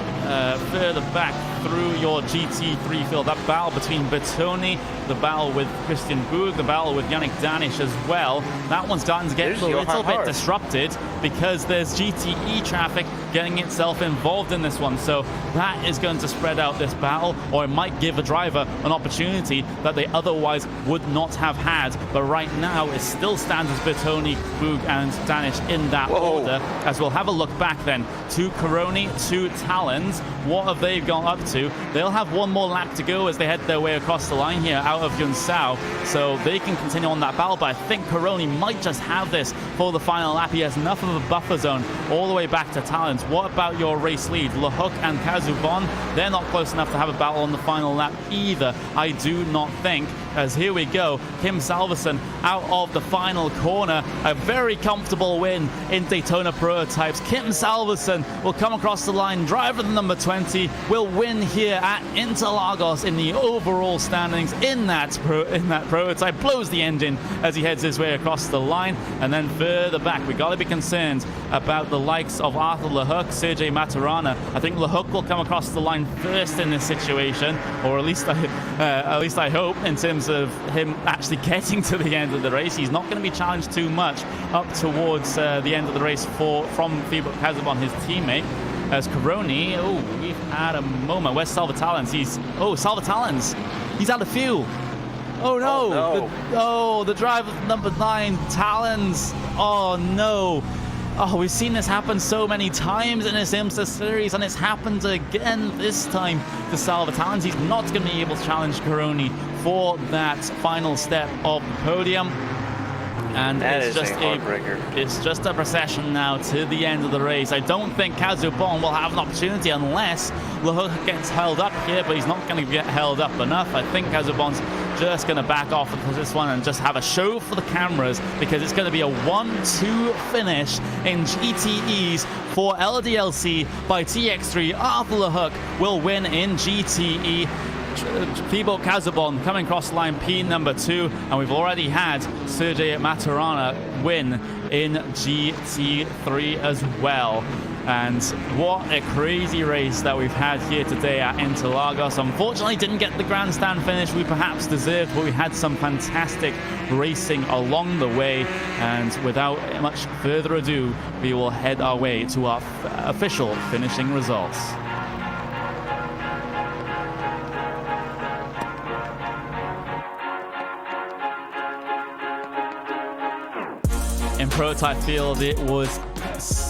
further back through your GT3 field. That battle between Bertoni, the battle with Christian Bug, the battle with Yannick Danish as well. That one's starting to get a little bit disrupted because there's GTE traffic getting itself involved in this one. So that is going to spread out this battle, or it might give a driver an opportunity that they otherwise would not have had. But right now it still stands as Bertoni, Bug and Danish in that order, as we'll have a look back then to Coroni, to Talons. What have they gone up to? They'll have one more lap to go as they head their way across the line here out of Yunsao, so they can continue on that battle. But I think Coroni might just have this for the final lap. He has enough of a buffer zone all the way back to Talons. What about your race lead? Lehook and Kazubon, they're not close enough to have a battle on the final lap either, I do not think, as here we go, Kim Salverson out of the final corner. A very comfortable win in Daytona Prototypes. Kim Salverson will come across the line. Driver number 20 will win here at Interlagos in the overall standings in that prototype. Blows the engine as he heads his way across the line. And then further back, we got to be concerned about the likes of Arthur Lehook, Sergei Maturana. I think Lehook will come across the line first in this situation, or at least I hope, in terms of him actually getting to the end of the race. He's not going to be challenged too much up towards the end of the race from Thibaut Kazubon, his teammate. As Coroni, we've had a moment. Where's Salvatalens? Salvatalens, he's out of fuel. Oh no! The driver number 9, Talons. Oh no! Oh, we've seen this happen so many times in this IMSA series, and it's happened again this time to Salvatalens. He's not going to be able to challenge Coroni for that final step of the podium. And it's just a procession now to the end of the race. I don't think Kazubon will have an opportunity unless Lehook gets held up here, but he's not going to get held up enough. I think Kazubon's just going to back off of this one and just have a show for the cameras, because it's going to be a 1-2 finish in GTEs for LDLC by TX3. Arthur Lehook will win in GTE. Thibaut Kazubon coming across the line, P number 2, and we've already had Sergei Maturana win in GT3 as well. And what a crazy race that we've had here today at Interlagos. Unfortunately, didn't get the grandstand finish we perhaps deserved, but we had some fantastic racing along the way. And without much further ado, we will head our way to our official finishing results. In prototype field, it was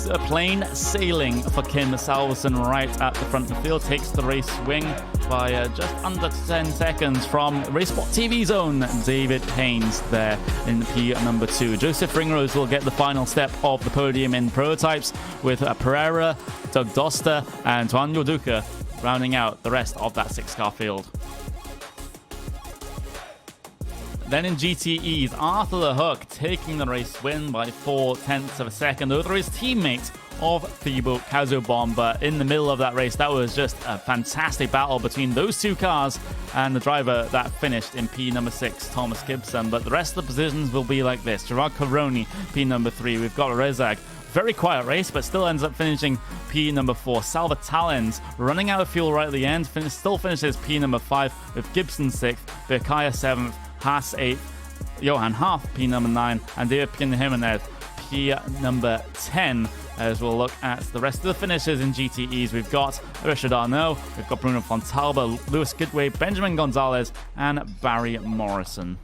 a plain sailing for Kim Salverson right at the front of the field. Takes the race wing by just under 10 seconds from RaceSpotTV's own David Haynes there in P number 2. Joseph Ringrose will get the final step of the podium in prototypes, with Pereira, Doug Doster and Juan Yoduka rounding out the rest of that 6-car field. Then in GTEs, Arthur Lehook taking the race win by 0.4 of a second over his teammate of Thibaut Kazubon. But in the middle of that race, that was just a fantastic battle between those two cars and the driver that finished in P number 6, Thomas Gibson. But the rest of the positions will be like this. Gerard Coroni, P number 3. We've got Rezag. Very quiet race, but still ends up finishing P number 4. Salvatalens running out of fuel right at the end. Still finishes P number 5 with Gibson 6th, Berkaya 7th, Haas 8th, Johan Haaf P number 9, and David Jimenez P number 10. As we'll look at the rest of the finishers in GTEs, we've got Richard Arnault, we've got Bruno Fontalba, Lewis Goodway, Benjamin Gonzalez, and Barry Morrison.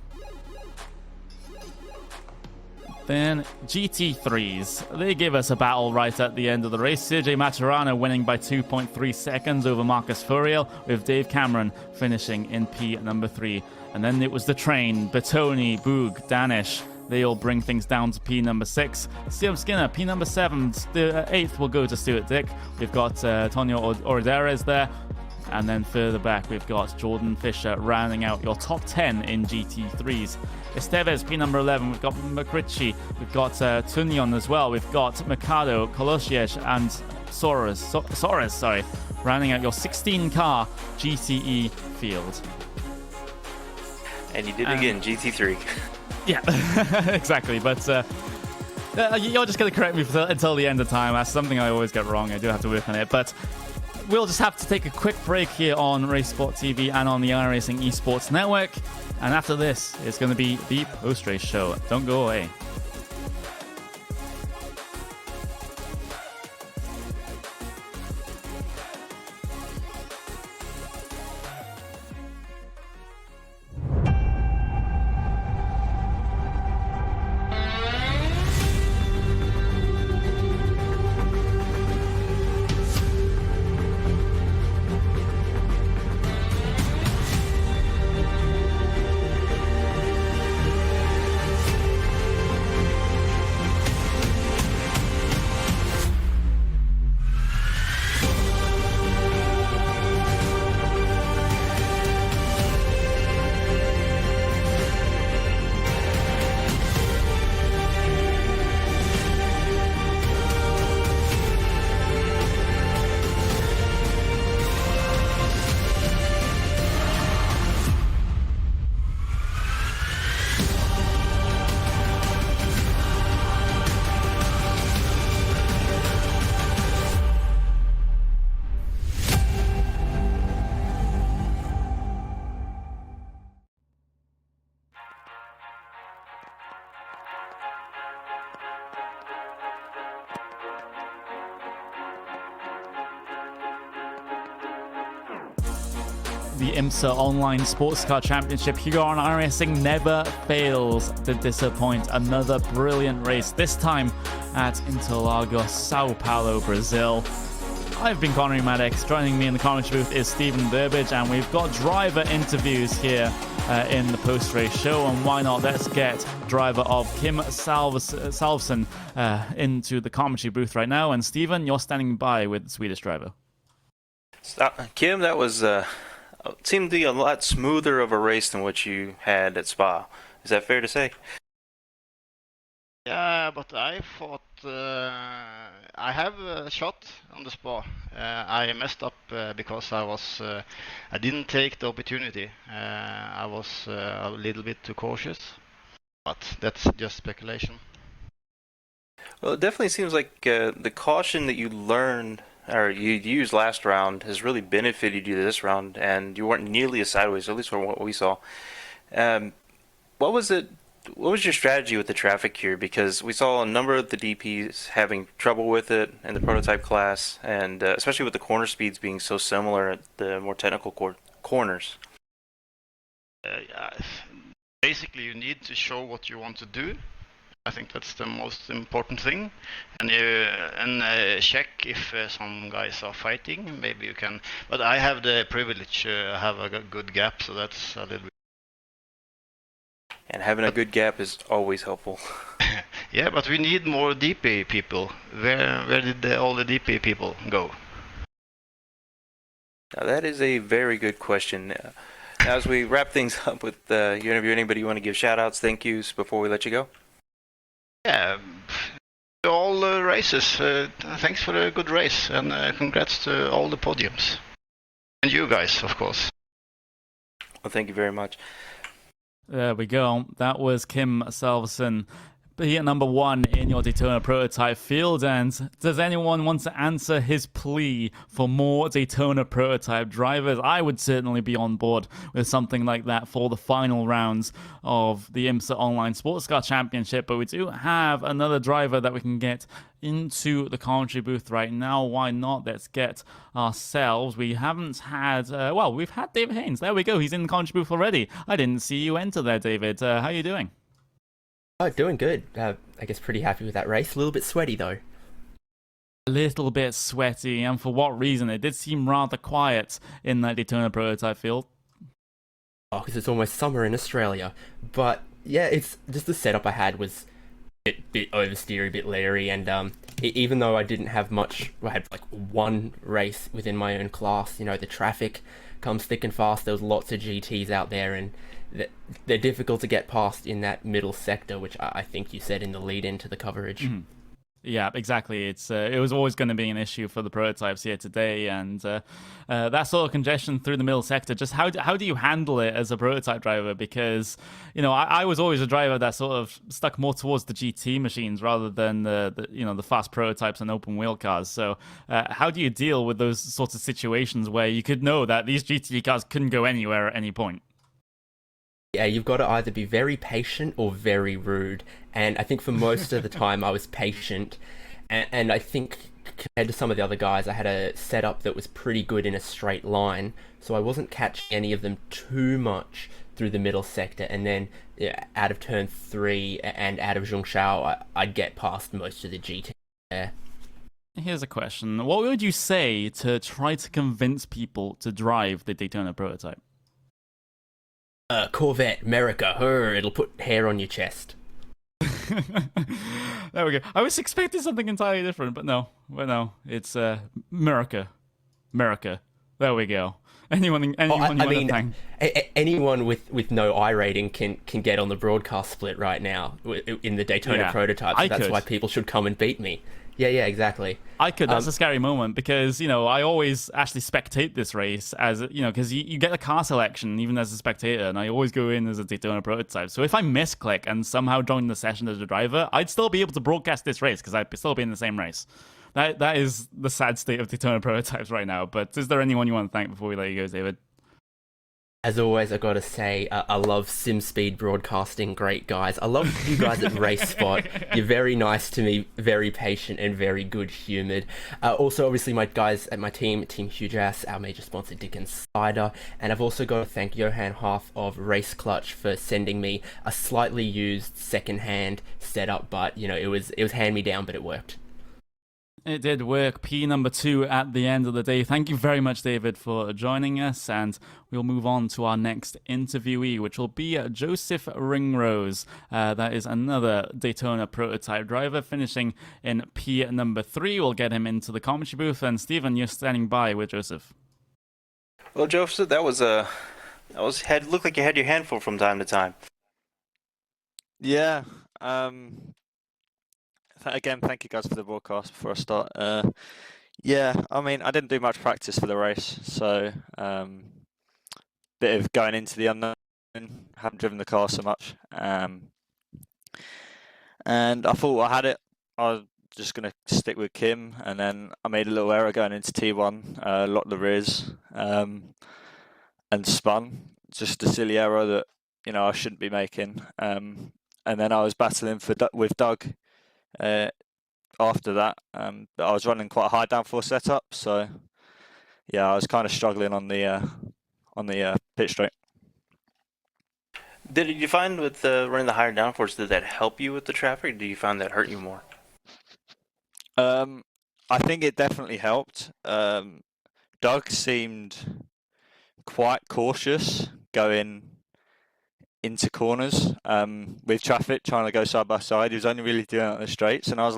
Then GT3s, they give us a battle right at the end of the race. Sergei Maturana winning by 2.3 seconds over Marcus Furiel, with Dave Cameron finishing in P number 3. And then it was the train, Bertoni, Bug, Danish. They all bring things down to P number 6. Steve Skinner, P number 7. The 8th will go to Stuart Dick. We've got Tonio Orderes there. And then further back, we've got Jordan Fisher rounding out your top 10 in GT3s. Esteves, P number 11. We've got McRitchie. We've got Tunyon as well. We've got Mikado, Kolosiec, and Soares, rounding out your 16-car GTE field.
And you did it again, GT3.
Yeah, exactly. But you're just going to correct me until the end of time. That's something I always get wrong. I do have to work on it. But we'll just have to take a quick break here on RaceSpotTV and on the iRacing Esports Network. And after this, it's going to be the post-race show. Don't go away. The IMSA Online Sportscar Championship here on iRacing never fails to disappoint. Another brilliant race, this time at Interlagos, Sao Paulo, Brazil. I've been Connery Maddox. Joining me in the commentary booth is Stephen Burbage, and we've got driver interviews here in the post-race show. And why not? Let's get driver of Kim Salvesen into the commentary booth right now. And Stephen, you're standing by with the Swedish driver.
Kim, that was seemed to be a lot smoother of a race than what you had at Spa. Is that fair to say?
Yeah, but I thought I have a shot on the Spa. I messed up because I didn't take the opportunity. I was a little bit too cautious, but that's just speculation.
Well, it definitely seems like the caution that you learned or you used last round has really benefited you this round, and you weren't nearly as sideways, at least from what we saw. What was your strategy with the traffic here? Because we saw a number of the DPs having trouble with it in the prototype class, and especially with the corner speeds being so similar at the more technical corners.
Basically, you need to show what you want to do. I think that's the most important thing, and check if some guys are fighting. Maybe you can, but I have the privilege to have a good gap, so that's a little bit.
And having a good gap is always helpful.
Yeah, but we need more DP people. Where did all the DP people go?
Now that is a very good question. Now, as we wrap things up with your interview, anybody you want to give shout-outs, thank yous before we let you go?
Yeah, all races. Thanks for a good race, and congrats to all the podiums. And you guys, of course.
Well, thank you very much.
There we go. That was Kim Salvesen, be at number 1 in your Daytona prototype field. And does anyone want to answer his plea for more Daytona prototype drivers? I would certainly be on board with something like that for the final rounds of the IMSA Online Sportscar Championship. But we do have another driver that we can get into the commentary booth right now. Why not? Let's get ourselves. We haven't had, we've had David Haynes. There we go. He's in the commentary booth already. I didn't see you enter there, David. How are you doing?
Oh, doing good. I guess pretty happy with that race. A little bit sweaty, though.
A little bit sweaty, and for what reason? It did seem rather quiet in that Daytona prototype field.
Oh, because it's almost summer in Australia. But, yeah, it's just the setup I had was a bit oversteery, a bit leery, and even though I didn't have much, I had like one race within my own class. The traffic comes thick and fast. There was lots of GTs out there, and they're difficult to get past in that middle sector, which I think you said in the lead into the coverage.
Mm-hmm. Yeah, exactly. It was always going to be an issue for the prototypes here today, and that sort of congestion through the middle sector. Just how do you handle it as a prototype driver? Because I was always a driver that sort of stuck more towards the GT machines rather than the fast prototypes and open wheel cars. So how do you deal with those sorts of situations where you could know that these GT cars couldn't go anywhere at any point?
Yeah, you've got to either be very patient or very rude. And I think for most of the time I was patient. And I think compared to some of the other guys, I had a setup that was pretty good in a straight line. So I wasn't catching any of them too much through the middle sector. And then out of turn 3 and out of Zhongshao, I'd get past most of the GT there.
Here's a question. What would you say to try to convince people to drive the Daytona prototype?
Corvette, America, it'll put hair on your chest.
There we go. I was expecting something entirely different, but no. Well, no. It's America. There we go. Anyone
anyone with no I rating can get on the broadcast split right now in the Daytona prototype. So that's why people should come and beat me. Yeah, exactly.
I could. That's a scary moment because, I always actually spectate this race as, because you get a car selection even as a spectator, and I always go in as a Daytona prototype. So if I misclick and somehow join the session as a driver, I'd still be able to broadcast this race because I'd still be in the same race. That is the sad state of Daytona prototypes right now. But is there anyone you want to thank before we let you go, David?
As always, I gotta say, I love SimSpeed broadcasting. Great guys. I love you guys at RaceSpot. You're very nice to me, very patient, and very good-humoured. Also, obviously, my guys at my team, Team Huge Ass, our major sponsor, Dick and Cider. And I've also got to thank Johan Half of Race Clutch for sending me a slightly used second-hand setup. But, it was hand-me-down, but it worked.
It did work. P number 2 at the end of the day. Thank you very much, David, for joining us. And we'll move on to our next interviewee, which will be Joseph Ringrose. That is another Daytona prototype driver, finishing in P number 3. We'll get him into the commentary booth. And Stephen, you're standing by with Joseph.
Well, Joseph, that looked like you had your handful from time to time.
Yeah. Again, thank you guys for the broadcast before I start. Yeah, I mean, I didn't do much practice for the race, so bit of going into the unknown. Haven't driven the car so much, and I thought I had it. I was just going to stick with Kim, and then I made a little error going into T1, locked the rears, and spun. Just a silly error that I shouldn't be making. And then I was battling with Doug. After that, I was running quite a high downforce setup, so yeah, I was kind of struggling on the pit straight.
Did you find with running the higher downforce, did that help you with the traffic, or do you find that hurt you more?
I think it definitely helped. Doug seemed quite cautious going into corners with traffic, trying to go side by side. He was only really doing it on the straights, and I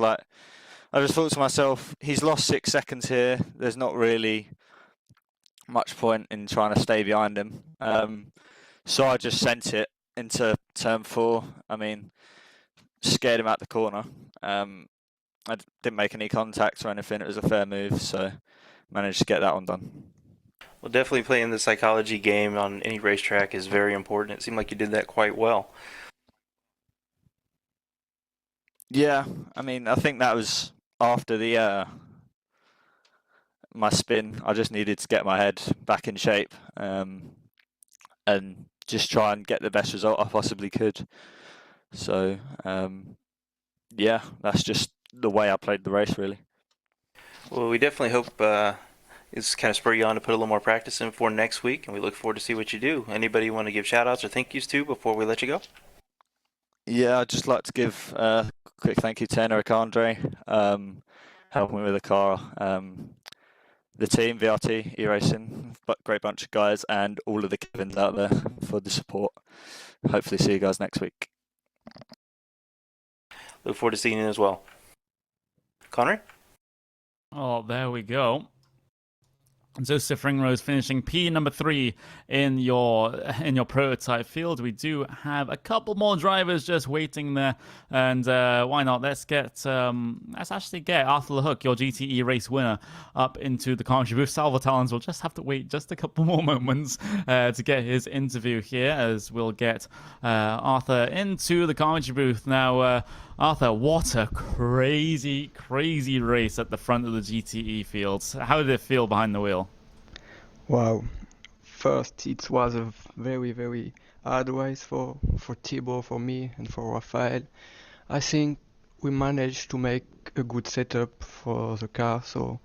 just thought to myself, he's lost 6 seconds here. There's not really much point in trying to stay behind him. So I just sent it into turn 4. I mean, scared him out the corner. I didn't make any contact or anything. It was a fair move, so managed to get that one done.
Well, definitely playing the psychology game on any racetrack is very important. It seemed like you did that quite well.
Yeah, I mean, I think that was after the my spin. I just needed to get my head back in shape and just try and get the best result I possibly could. So, yeah, that's just the way I played the race, really.
Well, we definitely hope it's kind of spur you on to put a little more practice in for next week, and we look forward to see what you do. Anybody you want to give shout-outs or thank yous to before we let you go?
Yeah, I'd just like to give a quick thank you to Eric Andre, helping me with the car, the team, VRT, E-Racing, great bunch of guys, and all of the Kevins out there for the support. Hopefully see you guys next week.
Look forward to seeing you as well. Connery?
Oh, there we go. Joseph Ringrose finishing P number 3 in your prototype field. We do have a couple more drivers just waiting there, and why not? Let's actually get Arthur LeHook, your GTE race winner, up into the commentary booth. Salva Talons will just have to wait just a couple more moments to get his interview here, as we'll get Arthur into the commentary booth now. Arthur, what a crazy race at the front of the GTE fields. How did it feel behind the wheel?
Wow. First, it was a very hard race for Thibaut, for me, and for Rafael. I think we managed to make a good setup for the car, so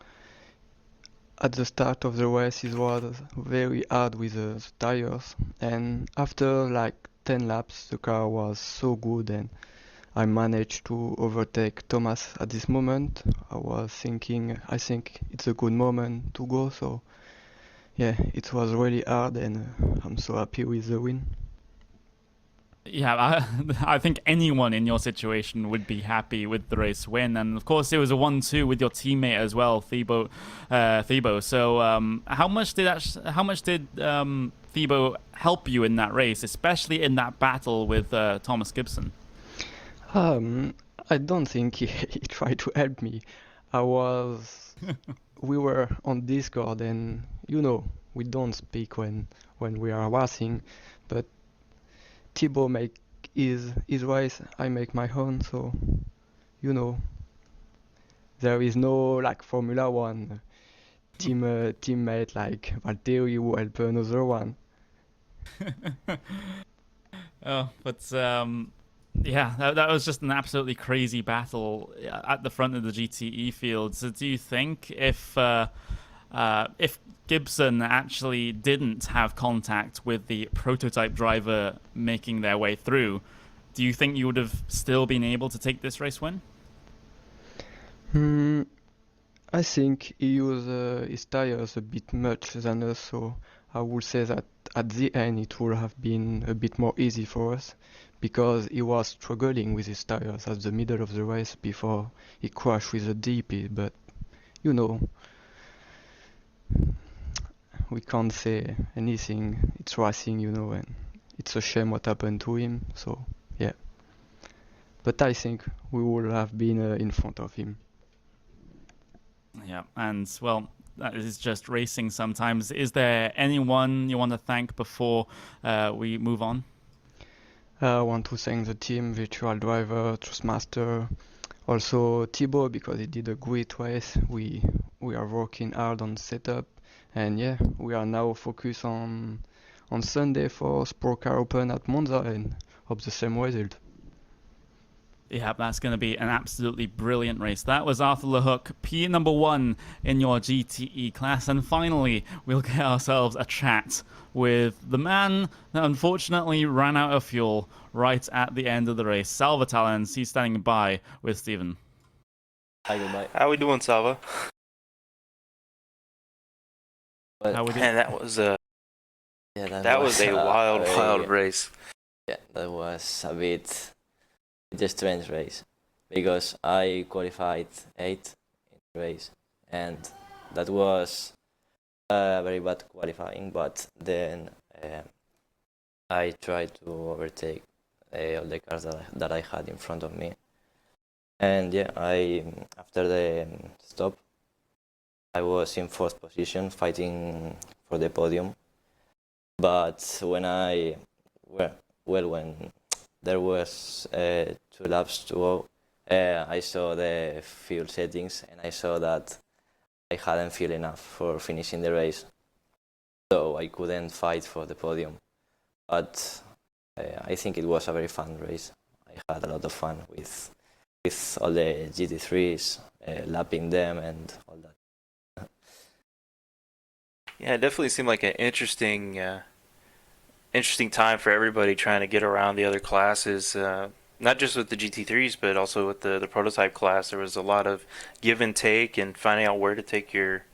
at the start of the race it was very hard with the tires, and after like 10 laps the car was so good, and I managed to overtake Thomas at this moment. I was thinking, I think it's a good moment to go, so yeah, it was really hard, and I'm so happy with the win.
Yeah, I think anyone in your situation would be happy with the race win, and of course it was a 1-2 with your teammate as well, Thibaut. So how much did Thibaut help you in that race, especially in that battle with Thomas Gibson?
I don't think he tried to help me. We were on Discord, and we don't speak when we are racing, but Thibaut make his race, I make my own, so there is no like Formula One teammate like Valtteri who help another one.
Yeah, that was just an absolutely crazy battle at the front of the GTE field. So do you think if Gibson actually didn't have contact with the prototype driver making their way through, do you think you would have still been able to take this race win?
I think he used his tires a bit much than us, so I would say that at the end it would have been a bit more easy for us, because he was struggling with his tires at the middle of the race before he crashed with the DP, but we can't say anything. It's racing, and it's a shame what happened to him, so yeah. But I think we would have been in front of him.
Yeah, and well, that is just racing sometimes. Is there anyone you want to thank before we move on?
I want to thank the team, Virtual Driver, Trustmaster, also Thibaut, because he did a great race. We are working hard on setup, and yeah, we are now focused on Sunday for Sportscar Open at Monza, and hope the same result.
Yeah, that's going to be an absolutely brilliant race. That was Arthur LeHook, P number 1 in your GTE class. And finally, we'll get ourselves a chat with the man that unfortunately ran out of fuel right at the end of the race, Salva Talons. He's standing by with Stephen.
Hi, good mate.
How we doing, Salva?
How we doing?
Man, that was a wild race.
Yeah, that was a bit a strange race, because I qualified 8th in the race, and that was very bad qualifying, but then I tried to overtake all the cars that I had in front of me, and yeah, after the stop I was in 4th position fighting for the podium, but when when there was 2 laps to go, I saw the fuel settings, and I saw that I hadn't fuel enough for finishing the race, so I couldn't fight for the podium. But I think it was a very fun race. I had a lot of fun with all the GT3s, lapping them and all that.
Yeah, it definitely seemed like an interesting time for everybody trying to get around the other classes, not just with the GT3s, but also with the prototype class. There was a lot of give and take and finding out where to take your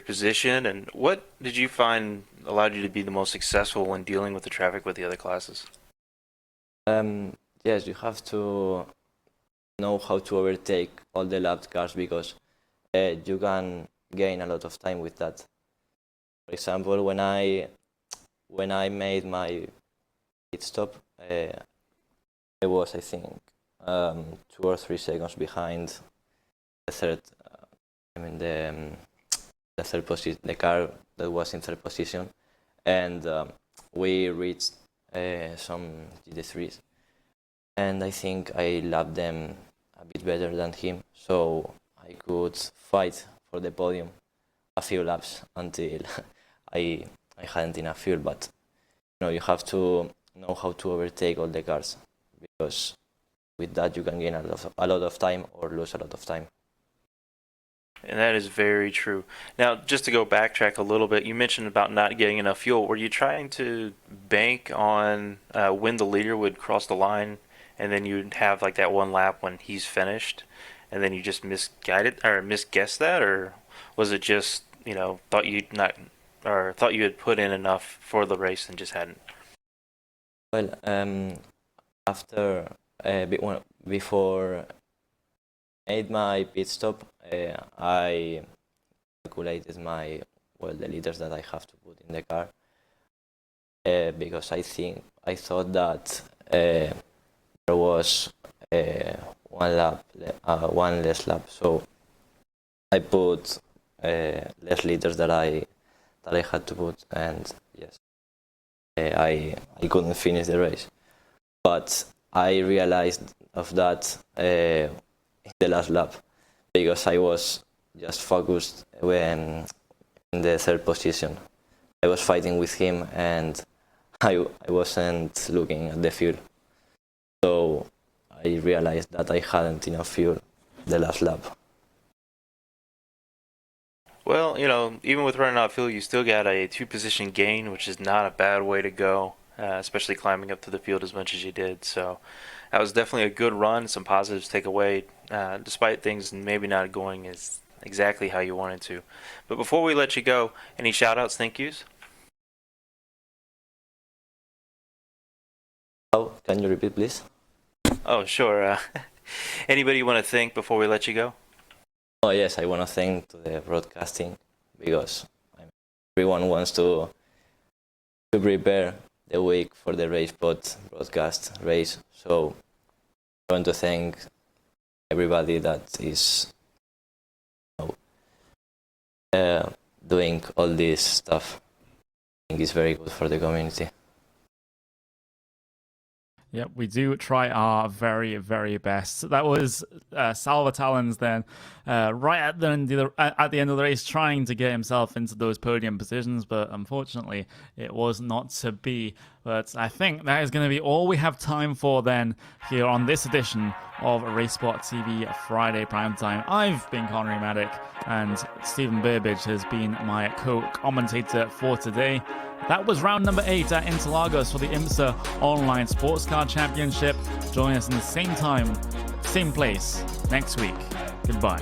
position. And what did you find allowed you to be the most successful when dealing with the traffic with the other classes?
Yes, you have to know how to overtake all the lapped cars, because you can gain a lot of time with that. For example, when I made my pit stop, I was, I think, 2 or 3 seconds behind the third. The third position, the car that was in third position, and we reached some GT3s, and I think I lapped them a bit better than him, so I could fight for the podium a few laps until I hadn't enough fuel. But you have to know how to overtake all the cars, because with that you can gain a lot of time or lose a lot of time.
And that is very true. Now, just to go backtrack a little bit, you mentioned about not getting enough fuel. Were you trying to bank on when the leader would cross the line, and then you'd have like that one lap when he's finished, and then you just misguessed that, or was it just thought you had put in enough for the race and just hadn't?
Well, before I made my pit stop, I calculated the liters that I have to put in the car, because I thought that there was one less lap, so I put less liters that I had to put, and yes, I couldn't finish the race. But I realized of that in the last lap, because I was just focused when in the third position. I was fighting with him, and I wasn't looking at the fuel. So I realized that I hadn't enough fuel the last lap.
Well, even with running out of fuel, you still got a 2-position gain, which is not a bad way to go, especially climbing up to the field as much as you did. So that was definitely a good run, some positives to take away, despite things maybe not going as exactly how you wanted to. But before we let you go, any shout-outs, thank yous?
Oh, can you repeat, please?
Oh, sure. Anybody you want to thank before we let you go?
Oh, yes, I want to thank to the broadcasting, because everyone wants to prepare the week for the RaceSpot broadcast race. So I want to thank everybody that is doing all this stuff. I think it's very good for the community.
Yep, we do try our very, very best. That was Salva Talens then, right at the end of the race, trying to get himself into those podium positions, but unfortunately it was not to be. But I think that is going to be all we have time for then here on this edition of RaceSpotTV Friday Primetime. I've been Connery Maddock, and Stephen Burbidge has been my co-commentator for today. That was round number 8 at Interlagos for the IMSA Online Sports Car Championship. Join us in the same time, same place next week. Goodbye.